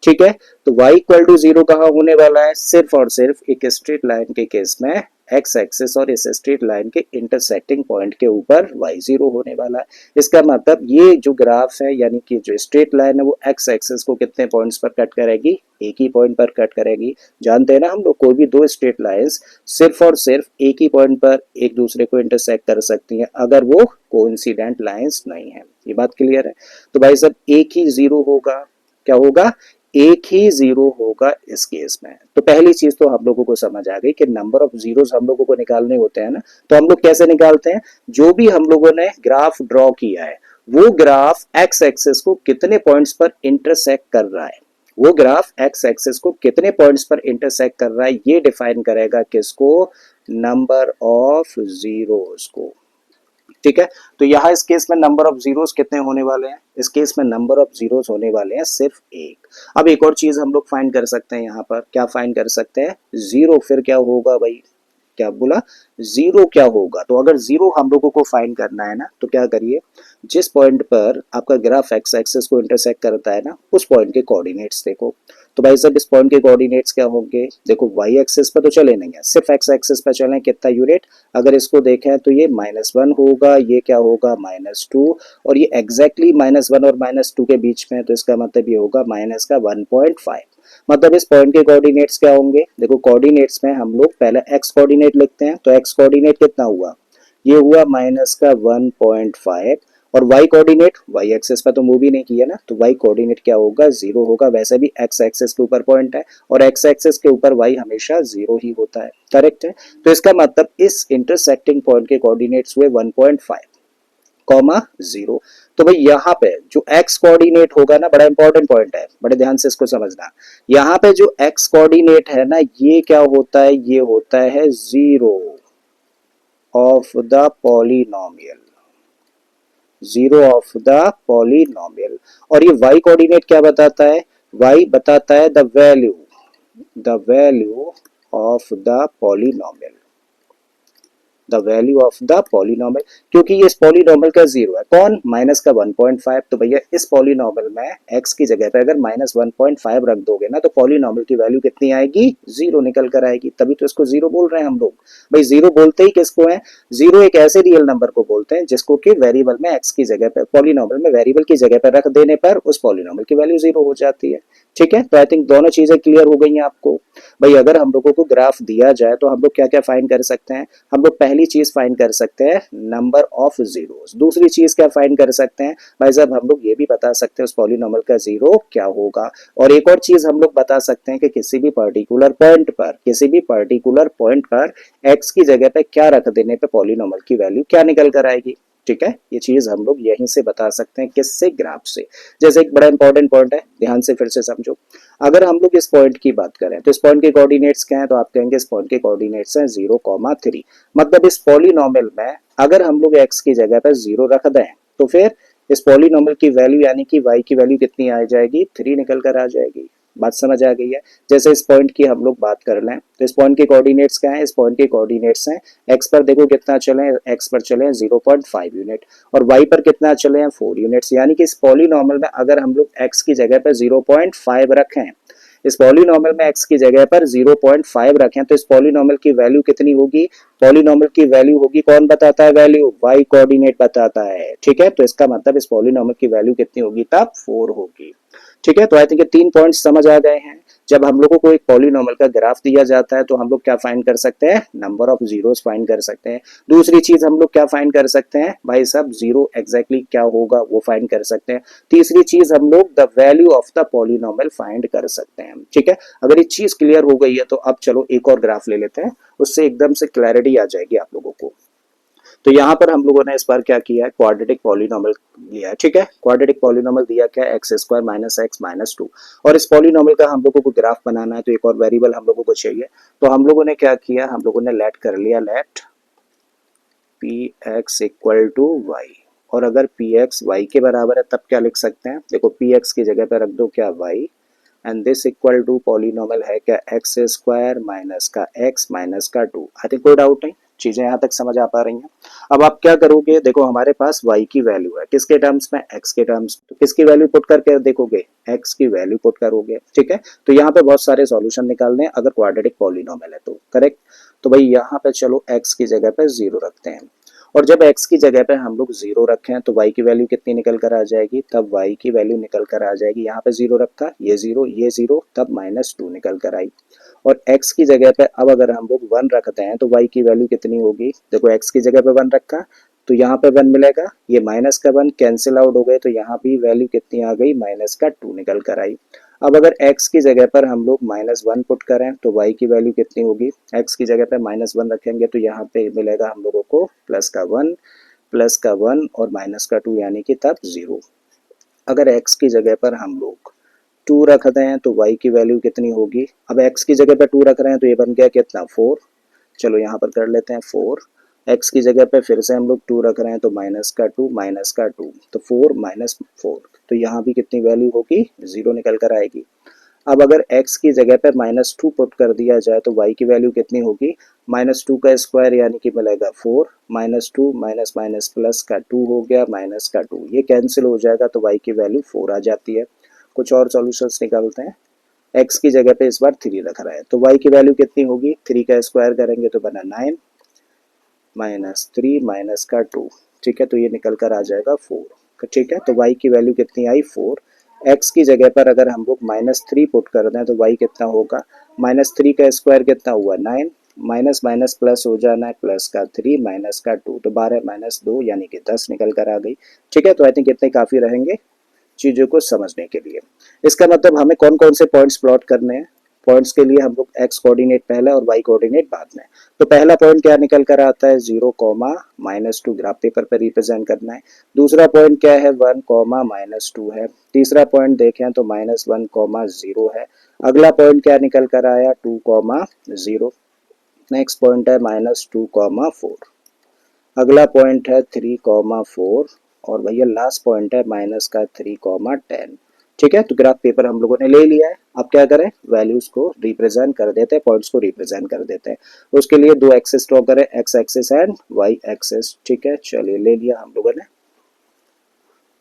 [SPEAKER 1] ठीक है। तो y इक्वल टू 0 कहाँ होने वाला है, सिर्फ और सिर्फ एक स्ट्रेट लाइन के केस में x एक्सिस और इस स्ट्रेट लाइन के इंटरसेक्टिंग पॉइंट के ऊपर y 0 होने वाला है। इसका मतलब ये जो ग्राफ है यानी कि जो स्ट्रेट लाइन है वो x एक्सिस को कितने पॉइंट्स पर कट करेगी, एक ही पॉइंट पर कट करेगी। जानते हैं ना हम लोग, कोई भी दो स्ट्रेट लाइंस सिर्फ और सिर्फ एक ही पॉइंट पर एक दूसरे को इंटरसेक्ट कर सकती हैं अगर वो कोइंसिडेंट लाइंस नहीं है। ये बात क्लियर है। तो भाई सब एक ही 0 होगा, क्या होगा, एक ही 0 होगा इस केस में। तो पहली चीज तो हम लोगों को समझ आ गई कि नंबर ऑफ जीरोस हम लोगों को निकालने होते हैं ना, तो हम लोग कैसे निकालते हैं, जो भी हम लोगों ने ग्राफ ड्रॉ किया है वो ग्राफ एक्स एक्सिस को कितने पॉइंट्स पर इंटरसेक्ट कर रहा है, वो ग्राफ एक्स एक्सिस को कितने पॉइंट्स पर इंटरसेक्ट कर रहा है, ये डिफाइन करेगा किसको, नंबर ऑफ जीरोस को। ठीक है। तो यहाँ इस केस में नंबर ऑफ जीरोस कितने होने वाले हैं, इस केस में नंबर ऑफ जीरोस होने वाले हैं सिर्फ एक। अब एक और चीज हम लोग फाइंड कर सकते हैं, यहाँ पर क्या फाइंड कर सकते हैं, जीरो फिर क्या होगा भाई, क्या बोला, जीरो क्या होगा। तो अगर जीरो हम लोगों को फाइंड करना है ना, तो क्या करिए, जिस पॉइंट पर आपका ग्राफ एक्स एक्सिस को इंटरसेक्ट करता है ना, उस पॉइंट के कोऑर्डिनेट्स देखो। तो भाई साहब इस पॉइंट के कोऑर्डिनेट्स क्या होंगे, देखो वाई एक्सिस पर तो चले नहीं है, सिर्फ एक्स एक्सिस पर चले, कितना यूनिट, अगर इसको देखें तो ये -1 होगा, ये क्या होगा, -2, और ये एग्जैक्टली -1 और -2 के बीच में, तो इसका मतलब ये होगा माइनस का 1.5। मतलब इस पॉइंट के कोऑर्डिनेट्स क्या होंगे, देखो कोऑर्डिनेट्स में हम लोग पहले एक्स कोऑर्डिनेट लिखते हैं, तो एक्स कोऑर्डिनेट कितना हुआ, ये हुआ माइनस का 1.5, और y कोऑर्डिनेट, y एक्सिस पर तो मूव ही नहीं किया ना, तो y कोऑर्डिनेट क्या होगा, 0 होगा। वैसे भी x एक्सिस के ऊपर पॉइंट है और x एक्सिस के ऊपर y हमेशा 0 ही होता है, करेक्ट है। तो इसका मतलब इस इंटरसेक्टिंग पॉइंट के कोऑर्डिनेट्स हुए 1.5 कॉमा 0। तो भाई यहाँ पे जो x कोऑर्डिनेट होगा ना, बड़ा इंपॉर्टेंट पॉइंट है, बड़े ध्यान से इसको समझना। यहाँ पे जो x कोऑर्डिनेट है ना, ये क्या होता है, ये होता है 0 of the polynomial, 0 of the polynomial. और ये y कोऑर्डिनेट क्या बताता है, y बताता है the value of the polynomial, the value of the polynomial, क्योंकि ये इस पॉलिनोमियल का 0 है, कौन, माइनस का 1.5। तो भैया इस पॉलिनोमियल में x की जगह पे अगर -1.5 रख दोगे ना, तो पॉलिनोमियल की वैल्यू कितनी आएगी, 0 निकल कर आएगी। तभी तो इसको 0 बोल रहे हैं हम लोग। भाई 0 बोलते ही किसको है, 0 एक ऐसे रियल नंबर को बोलते हैं जिसको कि वेरिएबल में x की जगह पे, पॉलिनोमियल में वेरिएबल की जगह पर रख देने पर उस पॉलिनोमियल की वैल्यू 0 हो जाती है। ठीक है। तो आई थिंक दोनों चीजें क्लियर हो गई हैं आपको। भाई अगर हम लोगों को ग्राफ दिया जाए तो हम लोग क्या क्या फाइंड कर सकते हैं, हम लोग पहली चीज फाइंड कर सकते हैं नंबर ऑफ जीरोस। दूसरी चीज क्या फाइंड कर सकते हैं भाई साहब, हम लोग ये भी बता सकते हैं उस पॉलिनोमियल का 0 क्या होगा। और एक और चीज हम लोग बता सकते हैं कि किसी भी पर्टिकुलर पॉइंट पर x की जगह पे क्या रख देने पे पॉलिनोमियल की वैल्यू क्या निकल कर आएगी। ठीक है। ये चीज हम लोग यहीं से बता सकते हैं, किससे, ग्राफ से। जैसे एक बड़ा इंपॉर्टेंट पॉइंट है, ध्यान से फिर से समझो। अगर हम लोग इस पॉइंट की बात करें तो इस पॉइंट के कोऑर्डिनेट्स क्या हैं, तो आप कहेंगे इस पॉइंट के कोऑर्डिनेट्स हैं 0,3। मतलब इस पॉलिनोमियल में अगर हम लोग x की जगह पर 0 रख दें तो फिर इस पॉलिनोमियल की वैल्यू यानी कि y की वैल्यू कितनी आ जाएगी, 3 निकल कर आ जाएगी। बात समझ आ गई है। जैसे इस पॉइंट की हम लोग बात कर लें तो इस पॉइंट के कोऑर्डिनेट्स क्या हैं, इस पॉइंट के कोऑर्डिनेट्स हैं x पर देखो कितना चले, x पर चले 0.5 यूनिट और y पर कितना चले हैं 4 यूनिट्स। यानी कि इस पॉलिनोमियल में अगर हम लोग x की जगह पर 0.5 रखें, इस पॉलिनोमियल में x की जगह पर 0.5 रखें तो इस पॉलिनोमियल की वैल्यू कितनी होगी, पॉलिनोमियल की वैल्यू होगी, कौन बताता है वैल्यू, y कोऑर्डिनेट बताता है। ठीक है। तो इसका मतलब इस पॉलिनोमियल की वैल्यू कितनी होगी, तब 4 होगी। ठीक है, तो आई थिंक ये 3 पॉइंट्स समझ आ गए हैं। जब हम लोगों को एक पॉलिनॉमियल का ग्राफ दिया जाता है तो हम लोग क्या फाइंड कर सकते हैं, नंबर ऑफ जीरोस फाइंड कर सकते हैं। दूसरी चीज हम लोग क्या फाइंड कर सकते हैं भाई साहब, जीरो एग्जैक्टली क्या होगा वो फाइंड कर सकते हैं। तीसरी चीज हम लोग the value of the polynomial find कर सकते हैं। ठीक है, अगर ये चीज क्लियर हो गई है तो अब चलो एक और ग्राफ ले लेते हैं, उससे एकदम से क्लैरिटी आ जाएगी आप लोगों को। तो यहाँ पर हम लोगों ने इस बार क्या किया है, क्वाड्रेटिक पॉलिनोमियल लिया है। ठीक है, क्वाड्रेटिक पॉलिनोमियल दिया क्या है, x square minus x minus two, और इस पॉलिनोमियल का हम लोगों को ग्राफ बनाना है तो एक और वेरिएबल हम लोगों को चाहिए। तो हम लोगों ने क्या किया, हम लोगों ने लेट कर लिया, let p x equal to y. और अगर पी एक्स वाई के बराबर है तब क्या लिख सकते हैं, देखो पी एक्स की जगह पर रख दो क्या y, and this equal to polynomial है क्या एक्स स्क्वायर माइनस का एक्स माइनस का टू। आई थिंक कोई डाउट नहीं, चीजें यहाँ तक समझ आ पा रही हैं। अब आप क्या करोगे, देखो हमारे पास y की वैल्यू है किसके टर्म्स में, x के टर्म्स, तो किसकी वैल्यू पुट करके देखोगे, x की वैल्यू पुट करोगे। ठीक है, तो यहाँ पे बहुत सारे सॉल्यूशन निकालने हैं अगर क्वाड्रेटिक पॉलिनोमियल है तो, करेक्ट। तो भाई यहाँ पे चलो x की जगह पे जीरो रखते हैं, और जब x की जगह पे हम लोग जीरो रखें तो y की वैल्यू कितनी निकल कर आ जाएगी, तब y की वैल्यू निकल कर आ जाएगी, यहाँ पे जीरो रखा, ये जीरो, तब माइनस टू निकल कर आई। और x की जगह पे अब अगर हम लोग वन रखते हैं तो y की वैल्यू कितनी होगी, देखो x की जगह पे वन रखा तो यहाँ पे वन मिलेगा, ये माइनस का वन कैंसिल आउट हो गए तो यहाँ भी वैल्यू कितनी आ गई, माइनस का टू निकल कर आई। अब अगर x की जगह पर हम लोग माइनस वन पुट करें तो y की वैल्यू कितनी होगी, x की जगह पर माइनस वन रखेंगे तो यहाँ पे मिलेगा हम लोगों को प्लस का वन और माइनस का टू यानी कि तब जीरो। अगर x की जगह पर हम लोग टू रख दें तो y की वैल्यू कितनी होगी, अब x की जगह पे टू रख रहे हैं तो ये बन गया कितना, फोर। चलो यहाँ पर कर लेते हैं फोर, x की जगह पे फिर से हम लोग टू रख रहे हैं तो माइनस का टू, तो फोर माइनस फोर, तो यहाँ भी कितनी वैल्यू होगी, जीरो निकल कर आएगी। अब अगर x की जगह पे माइनस टू पुट कर दिया जाए तो y की वैल्यू कितनी होगी, माइनस टू का स्क्वायर यानी कि मिलेगा four, minus two minus minus plus का टू हो गया माइनस का टू, ये कैंसिल हो जाएगा तो y की वैल्यू फोर आ जाती है। कुछ और सॉल्यूशंस निकालते हैं, x की जगह पे इस बार थ्री रख रहा है तो y की वैल्यू कितनी होगी, थ्री का स्क्वायर करेंगे तो बना नाइन माइनस थ्री माइनस का टू। ठीक है, तो ये निकल कर आ जाएगा फोर। ठीक है, तो y की वैल्यू कितनी आई, फोर। x की जगह पर अगर हम लोग माइनस थ्री पुट कर दें तो y कितना होगा, माइनस थ्री का स्क्वायर कितना हुआ, नाइन, माइनस माइनस प्लस हो जाना है, प्लस का थ्री माइनस का टू, तो 12 माइनस दो यानी कि 10 निकल कर आ गई। ठीक है, तो आई थिंक इतने काफी रहेंगे चीजों को समझने के लिए। इसका मतलब हमें कौन कौन से पॉइंट्स प्लॉट करने हैं, पॉइंट्स के लिए हम लोग एक्स कोऑर्डिनेट पहला और वाई कोऑर्डिनेट बाद में। तो पहला पॉइंट क्या निकल कर आता है, zero comma minus two, graph paper पर रिप्रेजेंट करना है। दूसरा पॉइंट क्या है, वन कॉमा माइनस टू है। तीसरा पॉइंट देखें तो माइनस वन कॉमा जीरो है। अगला पॉइंट क्या निकल कर आया, two comma zero. Next point है माइनस टू कॉमा फोर। अगला पॉइंट है थ्री कॉमा फोर, और भैया लास्ट पॉइंट है माइनस का थ्री कॉमा टेन। ठीक है, तो ग्राफ पेपर हम लोगों ने ले लिया है। अब क्या करें, वैल्यूज को रिप्रेजेंट कर देते हैं, पॉइंट्स को रिप्रेजेंट कर देते हैं। उसके लिए दो एक्सेस ड्रॉ करें, x axes and y axes. ठीक है, चलिए ले लिया हम लोगों ने।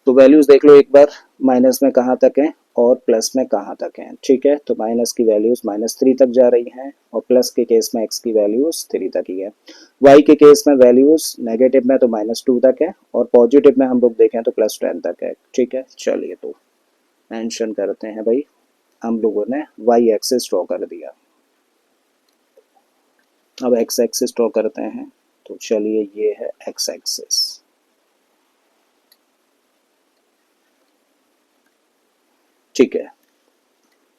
[SPEAKER 1] तो वैल्यूज देख लो एक बार, माइनस में कहाँ तक है और प्लस में कहाँ तक है। ठीक है, तो माइनस की वैल्यूज माइनस थ्री तक जा रही हैं, और प्लस के केस में एक्स की वैल्यूज थ्री तक ही है। वाई के केस में वैल्यूज नेगेटिव में तो माइनस टू तक है, और पॉजिटिव में हम लोग देखें तो प्लस टेन तक है। ठीक है, चलिए तो मेंशन करते हैं भाई, हम लोगों ने वाई एक्सिस ड्रॉ कर दिया। अब एक्स एक्सिस ड्रॉ करते हैं, तो चलिए ये है एक्स एक्सिस। ठीक है,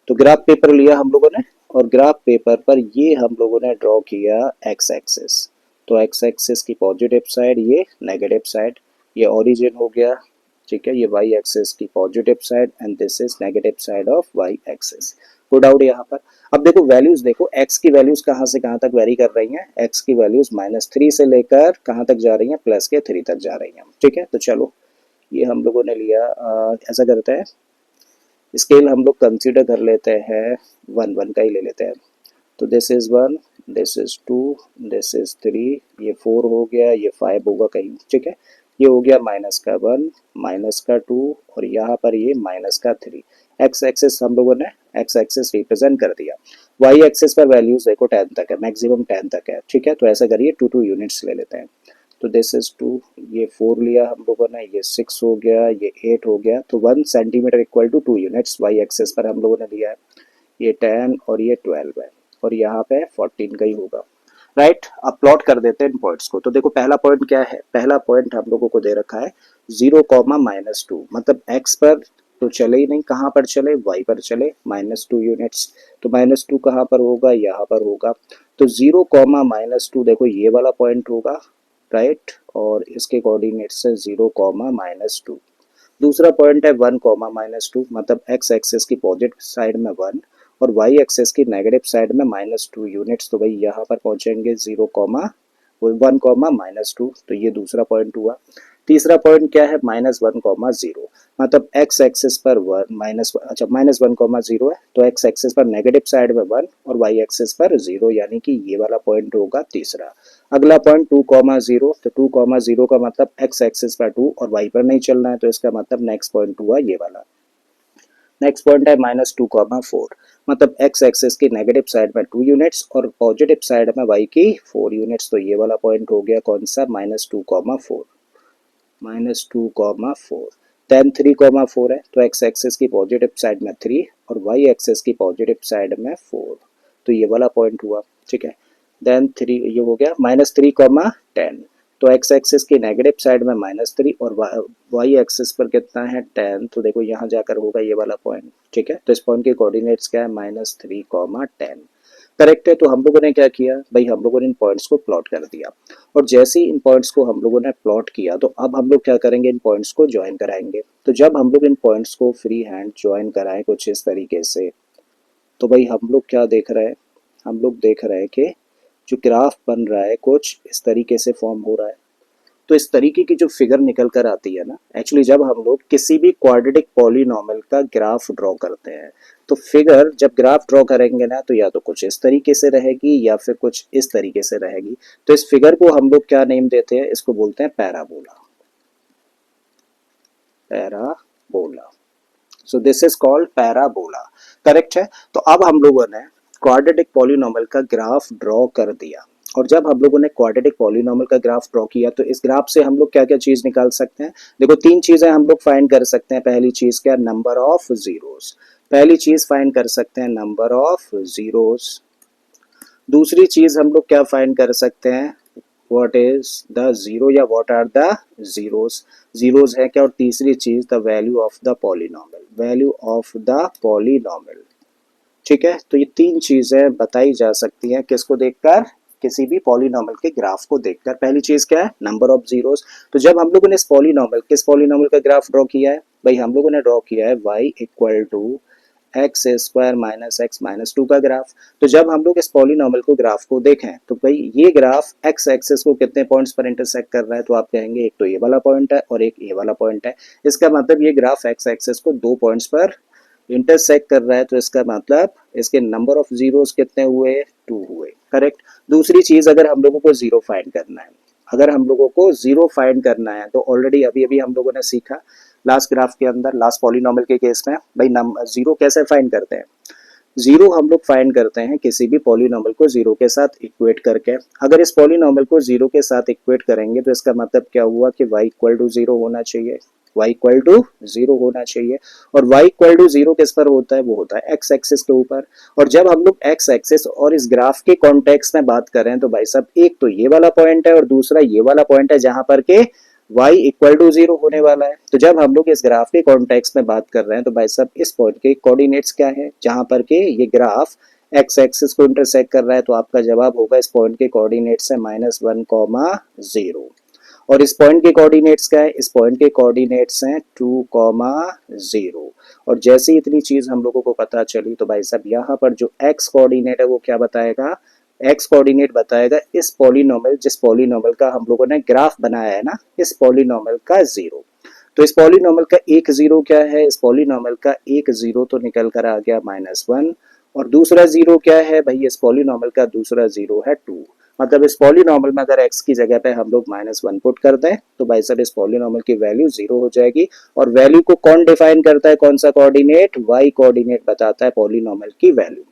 [SPEAKER 1] तो ग्राफ पेपर लिया हम लोगों ने, और ग्राफ पेपर पर ये हम लोगों ने ड्रॉ किया एक्स एक्सिस। तो एक्स एक्सिस की पॉजिटिव साइड, ये नेगेटिव साइड, ये ओरिजिन हो गया। ठीक है, ये वाई एक्सिस की positive side and this is negative side of y axis. कोई डाउट यहाँ पर। अब देखो वैल्यूज, देखो x की वैल्यूज कहाँ से कहाँ तक वेरी कर रही हैं, x की वैल्यूज माइनस थ्री से लेकर कहाँ तक जा रही हैं, प्लस के थ्री तक जा रही हैं। ठीक है, तो चलो ये हम लोगों ने लिया, ऐसा करते हैं, स्केल हम लोग कंसीडर कर लेते हैं, वन वन का ही ले लेते हैं। तो this is one, this is two, this is three, ये फोर हो गया, ये फाइव होगा कहीं। ठीक है, ये हो गया माइनस का वन, माइनस का टू, और यहाँ पर ये माइनस का थ्री। एक्स एक्सिस हम लोगों ने एक्स एक्सिस रिप्रेजेंट कर दिया। वाई एक्सिस पर वैल्यूज देखो टेन तक है, मैक्सिमम टेन तक है। ठीक है, तो ऐसा करिए टू टू यूनिट्स ले लेते हैं। तो दिस इज 2, ये 4 लिया हम लोगों ने, ये 6 हो गया, ये 8 हो गया, तो 1 centimetre equal to 2 units y axes पर हम लोगों ने लिया है। ये 10 और ये 12 है, और यहाँ पे 14 का ही होगा, राइट। अब प्लॉट कर देते हैं इन पॉइंट्स को। तो देखो पहला पॉइंट क्या है, पहला पॉइंट हम लोगों को दे रखा है 0, मतलब x पर तो चले ही नहीं, कहाँ पर चले, y पर चले, -2 यूनिट्स। तो -2 कहाँ पर होगा, यहाँ पर होगा। तो 0, -2 देखो ये वाला पॉइंट होगा, राइट, और इसके कोऑर्डिनेट्स है 0, -2। दूसरा पॉइंट है 1, -2, मतलब x एक्सेस की पॉजिटिव साइड में 1 और y एक्सेस की नेगेटिव साइड में -2 यूनिट्स। तो भाई यहाँ पर पहुंचेंगे 1, तो ये दूसरा पॉइंट हुआ। तीसरा पॉइंट क्या है, -1, मतलब x एक्सेस पर 1 -1, है, तो x एक्सेस पर नेगेटिव साइड में 1 और y एक्सेस पर 0, यानी कि ये वाला पॉइंट होगा तीसरा। अगला पॉइंट 2, 0, तो 2, 0 का मतलब x एक्सेस पर 2 और y पर नहीं चलना है, तो इसका मतलब नेक्स्ट पॉइंट हुआ ये वाला। नेक्स्ट पॉइंट है -2, 4, मतलब x एक्सेस की नेगेटिव साइड में 2 यूनिट्स और पॉजिटिव साइड में y की 4 यूनिट्स, तो ये वाला पॉइंट हो गया कौन सा, -2, 4, -2, 4। देन 3, 4 है, तो x एक्सेस की पॉजिटिव साइड में 3 और y एक्सेस की पॉजिटिव साइड में 4, तो ये वाला पॉइंट हुआ, ठीक है। देन 3 ये हो गया, -3, 10, तो x एक्सिस की नेगेटिव साइड में -3 और y एक्सिस पर कितना है 10, तो देखो यहाँ जाकर होगा ये वाला पॉइंट, ठीक है। तो इस पॉइंट के कोऑर्डिनेट्स क्या है, -3, 10, करेक्ट है। तो हम लोगों ने क्या किया भाई, हम लोगों ने इन पॉइंट्स को प्लॉट कर दिया, और जैसे ही इन पॉइंट्स को हम लोगों ने प्लॉट किया, तो अब हम लोग क्या करेंगे, इन पॉइंट्स को ज्वाइन कराएंगे। तो जब हम लोग इन पॉइंट्स को फ्री हैंड ज्वाइन कराएं कुछ इस तरीके से, तो भाई हम लोग क्या देख रहे हैं, हम लोग देख रहे हैं कि जो ग्राफ बन रहा है कुछ इस तरीके से फॉर्म हो रहा है। तो इस तरीके की जो फिगर निकल कर आती है ना, एक्चुअली जब हम लोग किसी भी क्वाड्रेटिक पॉलीनॉमियल का ग्राफ ड्रॉ करते हैं, तो फिगर जब ग्राफ ड्रॉ करेंगे ना, तो या तो कुछ इस तरीके से रहेगी या फिर कुछ इस तरीके से रहेगी। तो इस फिगर को हम लोग क्या नेम देते हैं, इसको बोलते हैं parabola, parabola. So this is called parabola, correct है। तो अब हम लोगों ने क्वाड्रेटिक पॉलीनॉमियल का ग्राफ ड्रॉ कर दिया, और जब हम लोगों ने क्वाड्रेटिक पॉलीनॉमियल का ग्राफ ड्रॉ किया, तो इस ग्राफ से हम लोग क्या क्या चीज निकाल सकते हैं, देखो 3 चीजें हम लोग फाइंड कर सकते हैं। पहली चीज क्या, नंबर ऑफ जीरोस, पहली चीज फाइंड कर सकते हैं नंबर ऑफ जीरोस। दूसरी चीज हम लोग क्या फाइंड कर सकते हैं, व्हाट इज द जीरो या what are the zeros, zeros है क्या, और तीसरी चीज the value of the polynomial, value of the polynomial, ठीक है। तो ये 3 चीजें बताई जा सकती हैं किसको देखकर, किसी भी पॉलीनॉमियल के ग्राफ को देखकर। पहली चीज क्या है, नंबर ऑफ जीरोस। तो जब हम लोगों ने इस पॉलीनॉमियल, किस पॉलीनॉमियल का ग्राफ ड्रॉ किया है भाई, हम लोगों ने ड्रॉ किया है y equal to x² minus x minus 2 का ग्राफ। तो जब हम लोग इस पॉलीनॉमियल को ग्राफ को देखें, तो भाई ये ग्राफ x एक्सिस को कितने पॉइंट्स पर इंटरसेक्ट कर रहा है, तो आप कहेंगे एक तो ये वाला पॉइंट है और एक ये वाला पॉइंट है। इसका मतलब ये ग्राफ x एक्सिस को 2 पॉइंट्स पर इंटरसेक्ट कर रहा है, तो इसका मतलब इसके नंबर ऑफ जीरोस कितने हुए, 2 हुए, करेक्ट। दूसरी चीज, अगर हम लोगों को जीरो फाइंड करना है, अगर हम लोगों को जीरो फाइंड करना है, तो ऑलरेडी अभी अभी हम लोगों ने सीखा लास्ट ग्राफ के अंदर, लास्ट पॉलीनॉमियल के केस में भाई जीरो कैसे फाइंड करते हैं। जीरो हम लोग फाइंड करते हैं किसी भी पॉलीनॉमियल को जीरो के साथ इक्वेट करके। अगर इस पॉलीनॉमियल को जीरो के साथ इक्वेट करेंगे, तो इसका मतलब क्या हुआ कि y इक्वल टू 0 होना चाहिए, y इक्वल टू 0 होना चाहिए। और y इक्वल टू 0 किस पर होता है, वो होता है x एक्सिस के ऊपर। और जब हम लोग x एक्सिस और इस ग्राफ के कॉन्टेक्स्ट में बात करें, तो भाई साहब एक तो ये वाला पॉइंट है और दूसरा ये वाला पॉइंट है, जहां पर के y इक्वल टू 0 होने वाला है। तो जब हम लोग इस ग्राफ के कॉन्टेक्स्ट में बात कर रहे हैं, तो भाई साहब इस पॉइंट के कोऑर्डिनेट्स क्या है, जहां पर के ये ग्राफ x एक्सिस को इंटरसेक्ट कर रहा है, तो आपका जवाब होगा इस पॉइंट के कोऑर्डिनेट्स है -1, 0। और इस पॉइंट के कोऑर्डिनेट्स क्या है, इस पॉइंट के कोऑर्डिनेट्स हैं 2, 0। और जैसे ही इतनी चीज हम लोगों को पता चली, तो भाई साहब यहाँ पर जो x कोऑर्डिनेट है वो क्या बताएगा, x कोऑर्डिनेट बताएगा इस पॉलीनॉमियल, जिस पॉलीनॉमियल का हम लोगों ने ग्राफ बनाया है ना, इस पॉलीनॉमियल का 0। तो इस पॉलीनॉमियल का एक 0 क्या है, इस पॉलीनॉमियल का एक 0 तो निकल कर आ गया -1, और दूसरा 0 क्या है भाई, इस पॉलीनॉमियल का दूसरा 0 है 2। मतलब इस पॉलीनॉमियल में अगर x की जगह पे हम लोग -1 पुट कर दें, तो भाई साहब इस पॉलीनॉमियल की वैल्यू 0 हो जाएगी। और वैल्यू को कौन डिफाइन करता है, कौन सा कोऑर्डिनेट, y कोऑर्डिनेट बताता है पॉलीनॉमियल की वैल्यू।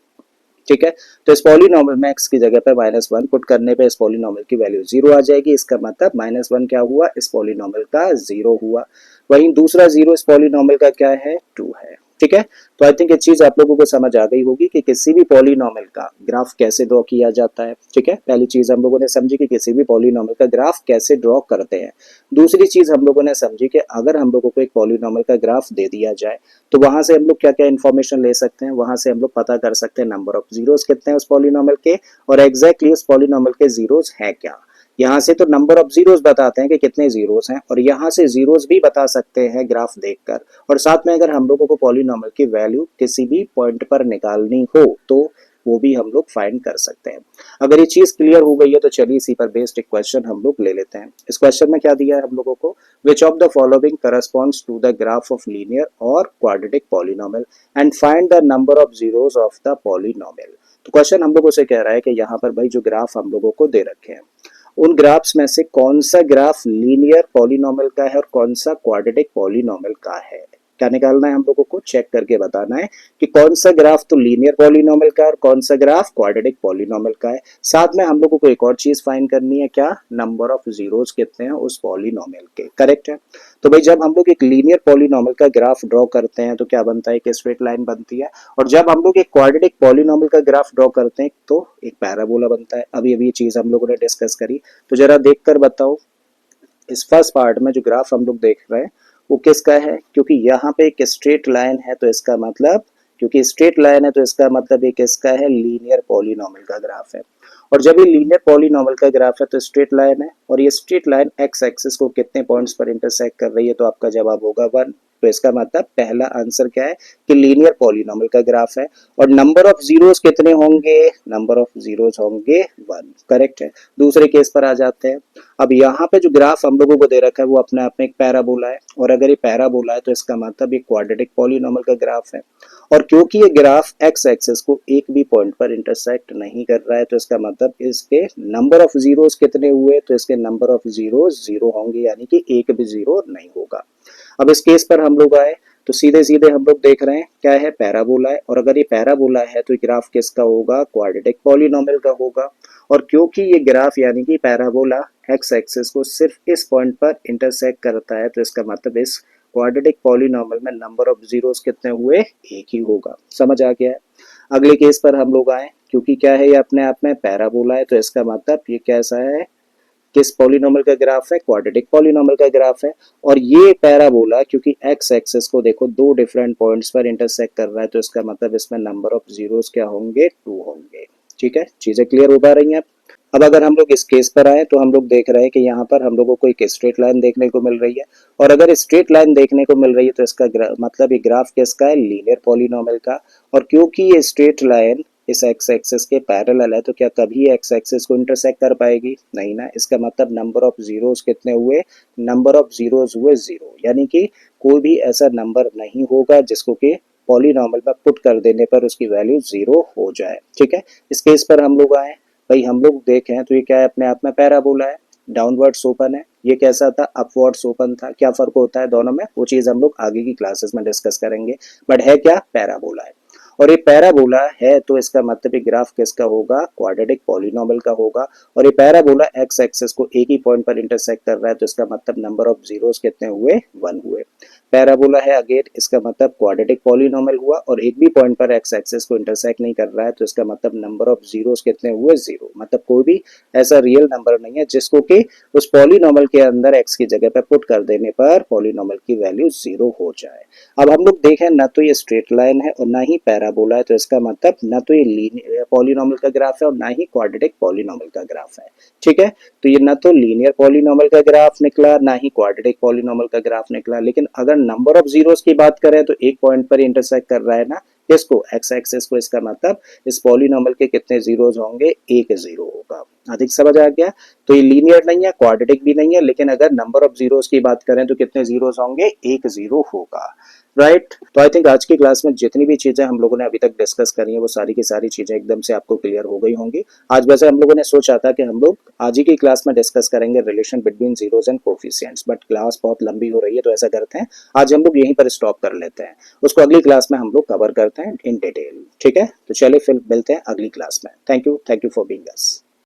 [SPEAKER 1] ठीक है। तो इस पॉलिनॉमियल में x की जगह पर -1 पुट करने पे इस पॉलिनॉमियल की वैल्यू 0 आ जाएगी। इसका मतलब -1 क्या हुआ, इस पॉलिनॉमियल का 0 हुआ। वहीं दूसरा 0 इस पॉलिनॉमियल का क्या है, 2 है। ठीक है। तो आई थिंक ये चीज आप लोगों को समझ आ गई होगी कि किसी भी पॉलिनॉमियल का ग्राफ कैसे ड्रॉ किया जाता है। ठीक है, पहली चीज हम लोगों ने समझी कि किसी भी पॉलिनॉमियल का ग्राफ कैसे ड्रॉ करते हैं। दूसरी चीज हम लोगों ने समझी कि अगर हम लोगों को एक पॉलिनॉमियल का ग्राफ दे दिया जाए तो वहां से हम लोग क्या क्या इन्फॉर्मेशन ले सकते हैं, वहां से हम लोग पता कर सकते हैं नंबर ऑफ जीरोस कितने हैं उस पॉलिनॉमियल के, और एग्जैक्टली उस पॉलिनॉमियल के जीरोस है क्या। यहाँ से तो नंबर ऑफ जीरोस बताते हैं कि कितने जीरोस हैं, और यहाँ से जीरोस भी बता सकते हैं ग्राफ देखकर। और साथ में अगर हम लोगों को पॉलिनॉमियल की वैल्यू किसी भी पॉइंट पर निकालनी हो तो वो भी हम लोग फाइंड कर सकते हैं। अगर ये चीज क्लियर हो गई है तो चलिए इसी पर बेस्ड एक क्वेश्चन हम लोग ले लेते हैं। इस क्वेश्चन में क्या दिया है हम लोगों को, which of the following corresponds to the graph of linear और quadratic polynomial and find the number of zeros of the polynomial. तो क्वेश्चन हम लोगों से कह रहा है कि यहाँ पर भाई जो ग्राफ हम लोगों को दे रखे हैं उन ग्राफ्स में से कौन सा ग्राफ लीनियर पॉलिनॉमियल का है और कौन सा क्वाड्रेटिक पॉलिनॉमियल का है। क्या निकालना है हम लोगों को, चेक करके बताना है कि कौन सा ग्राफ तो लीनियर पॉलिनॉमियल का है और कौन सा ग्राफ क्वाड्रेटिक पॉलिनॉमियल का है। साथ में हम लोगों को एक और चीज फाइंड करनी है, क्या, नंबर ऑफ जीरोस कितने हैं उस पॉलिनॉमियल के। करेक्ट है। तो भाई जब हम लोग एक लीनियर पॉलिनॉमियल का ग्राफ ड्रॉ करते हैं तो क्या बनता है, कि स्ट्रेट लाइन बनती है, और जब हम लोग एक क्वाड्रेटिक पॉलिनॉमियल का ग्राफ ड्रॉ करते हैं तो एक पैराबोला बनता है। अभी अभी ये चीज हम लोगों ने डिस्कस करी, तो जरा देखकर बताओ इस फर्स्ट पार्ट में जो ग्राफ हम लोग देख रहे हैं वो किसका है, क्योंकि यहाँ पे एक स्ट्रेट लाइन है तो इसका मतलब, क्योंकि स्ट्रेट लाइन है तो इसका मतलब ये किसका है, लीनियर पॉलिनॉमियल का ग्राफ है। और जब ये लीनियर पॉलिनॉमियल का ग्राफ है तो स्ट्रेट लाइन है, और ये स्ट्रेट लाइन एक्स एक्सिस को कितने पॉइंट्स पर इंटरसेक्ट कर रही है, तो आपका जवाब होगा 1। तो इसका मतलब पहला आंसर क्या है कि लीनियर पॉलिनॉमियल का ग्राफ है। और नंबर ऑफ जीरोस कितने होंगे, नंबर ऑफ जीरोस होंगे 1। करेक्ट है। दूसरे केस पर आ जाते हैं। अब यहाँ पे जो ग्राफ हम लोगों को दे रखा है वो अपने आप में एक पैराबोला है, और अगर ये पैराबोला है तो इसका मतलब ये क्वाड्रेटिक पॉलिनॉमियल का ग्राफ है। और क्योंकि ये ग्राफ एक्स एक्सिस को एक भी पॉइंट पर इंटरसेक्ट नहीं कर रहा है तो इसका मतलब इसके नंबर ऑफ जीरोस कितने हुए, तो इसके नंबर ऑफ जीरोस 0 होंगे, यानी कि एक भी 0 नहीं होगा। अब इस केस पर हम लोग आए तो सीधे सीधे हम लोग देख रहे हैं क्या है, पैराबोला है, और अगर ये पैराबोला है तो ग्राफ किसका होगा, क्वाड्रेटिक पॉलिनॉमियल का होगा। और क्योंकि ये ग्राफ यानी कि पैराबोला एक्स एक्सिस को सिर्फ इस पॉइंट पर इंटरसेक्ट करता है तो इसका मतलब इस क्वाड्रेटिक पॉलिनॉमियल में नंबर ऑफ जीरोस कितने हुए, एक ही होगा। समझ आ गया है। अगले केस पर हम लोग आए, क्योंकि क्या है ये अपने आप में पैराबोला है तो इसका मतलब ये कैसा है, किस पॉलिनॉमियल का ग्राफ है, क्वाड्रेटिक पॉलिनॉमियल का ग्राफ है। और ये पैराबोला क्योंकि एक्स एक्सिस को देखो दो डिफरेंट पॉइंट्स पर इंटरसेक्ट कर रहा है तो इसका मतलब इसमें नंबर ऑफ जीरोस क्या होंगे, 2 होंगे। ठीक है, चीजें क्लियर हो पा रही हैं। अब अगर हम लोग इस केस पर आए तो हम लोग देख रहे हैं कि यहाँ पर हम लोगों को एक स्ट्रेट लाइन देखने को मिल रही है, और अगर स्ट्रेट लाइन देखने को मिल रही है तो इसका मतलब ये ग्राफ किसका है, लीनियर पॉलिनॉमियल का। और क्योंकि ये स्ट्रेट लाइन इस एक्स एक्सिस के पैरेलल है तो क्या कभी एक्स एक्सिस को इंटरसेक्ट कर पाएगी, नहीं ना। इसका मतलब नंबर ऑफ जीरोस कितने हुए, नंबर ऑफ जीरोस हुए 0, यानी कि कोई भी ऐसा नंबर नहीं होगा जिसको कि पॉलिनॉमियल में पुट कर देने पर उसकी वैल्यू 0 हो जाए। ठीक है, इस केस पर हम लोग आए, भाई हम लोग देखें तो ये क्या है, अपने आप में पैराबोला है, डाउनवर्ड्स ओपन है। ये कैसा था, अपवर्ड्स ओपन था। क्या फर्क होता है दोनों में, वो चीज हम लोग आगे की क्लासेस में डिस्कस करेंगे, बट है क्या, पैराबोला है। और ये पैराबोला है तो इसका मतलब ये ग्राफ किसका होगा, क्वाड्रेटिक पॉलिनॉमियल का होगा। और ये पैराबोला एक्स एक्सिस को एक ही पॉइंट पर इंटरसेक्ट कर रहा है तो इसका मतलब नंबर ऑफ जीरोस कितने हुए, 1 हुए। पैराबोला है अगेन, इसका मतलब क्वाड्रेटिक पॉलिनॉमियल हुआ, और एक भी पॉइंट पर एक्स एक्सिस को इंटरसेक्ट नहीं कर रहा है तो इसका मतलब नंबर ऑफ जीरोस कितने हुए, 0। मतलब कोई भी ऐसा रियल नंबर नहीं है जिसको कि उस पॉलिनॉमियल के अंदर एक्स की जगह पर पुट कर देने पर पॉलिनॉमियल की वैल्यू 0 हो जाए। अब हम लोग देखें ना तो ये स्ट्रेट लाइन है और ना ही पैराबोला है तो इसका मतलब ना तो ये लीनियर पॉलिनॉमियल का ग्राफ है और ना ही क्वाड्रेटिक पॉलिनॉमियल का ग्राफ है। ठीक है, तो ये ना तो लीनियर पॉलिनॉमियल का ग्राफ निकला ना ही क्वाड्रेटिक पॉलिनॉमियल का ग्राफ निकला। लेकिन अगर नंबर ऑफ जीरोस की बात करें तो एक पॉइंट पर इंटरसेक्ट कर रहा है ना किसको, एक्स एक्सिस को। इसका मतलब इस पॉलिनॉमियल के कितने जीरोस होंगे, एक 0 होगा। अधिक समझ आ गया। तो ये लीनियर नहीं है, क्वाड्रेटिक भी नहीं है, लेकिन अगर नंबर ऑफ जीरोस की बात करें तो कितने जीरोस होंगे, एक 0 होगा। राइट। तो आई थिंक आज की क्लास में जितनी भी चीजें हम लोगों ने अभी तक डिस्कस करी है वो सारी की सारी चीजें एकदम से आपको क्लियर हो गई होंगी। आज वैसे हम लोगों ने सोचा था कि हम लोग आज ही की क्लास में डिस्कस करेंगे relation between zeros and coefficients, but class बहुत लंबी हो रही है, तो ऐसा करते हैं आज हम लोग यहीं पर स्टॉप कर लेते हैं, उसको अगली क्लास में हम लोग कवर करते हैं इन डिटेल। ठीक है, तो चलिए फिर मिलते हैं अगली क्लास में। Thank you for being us.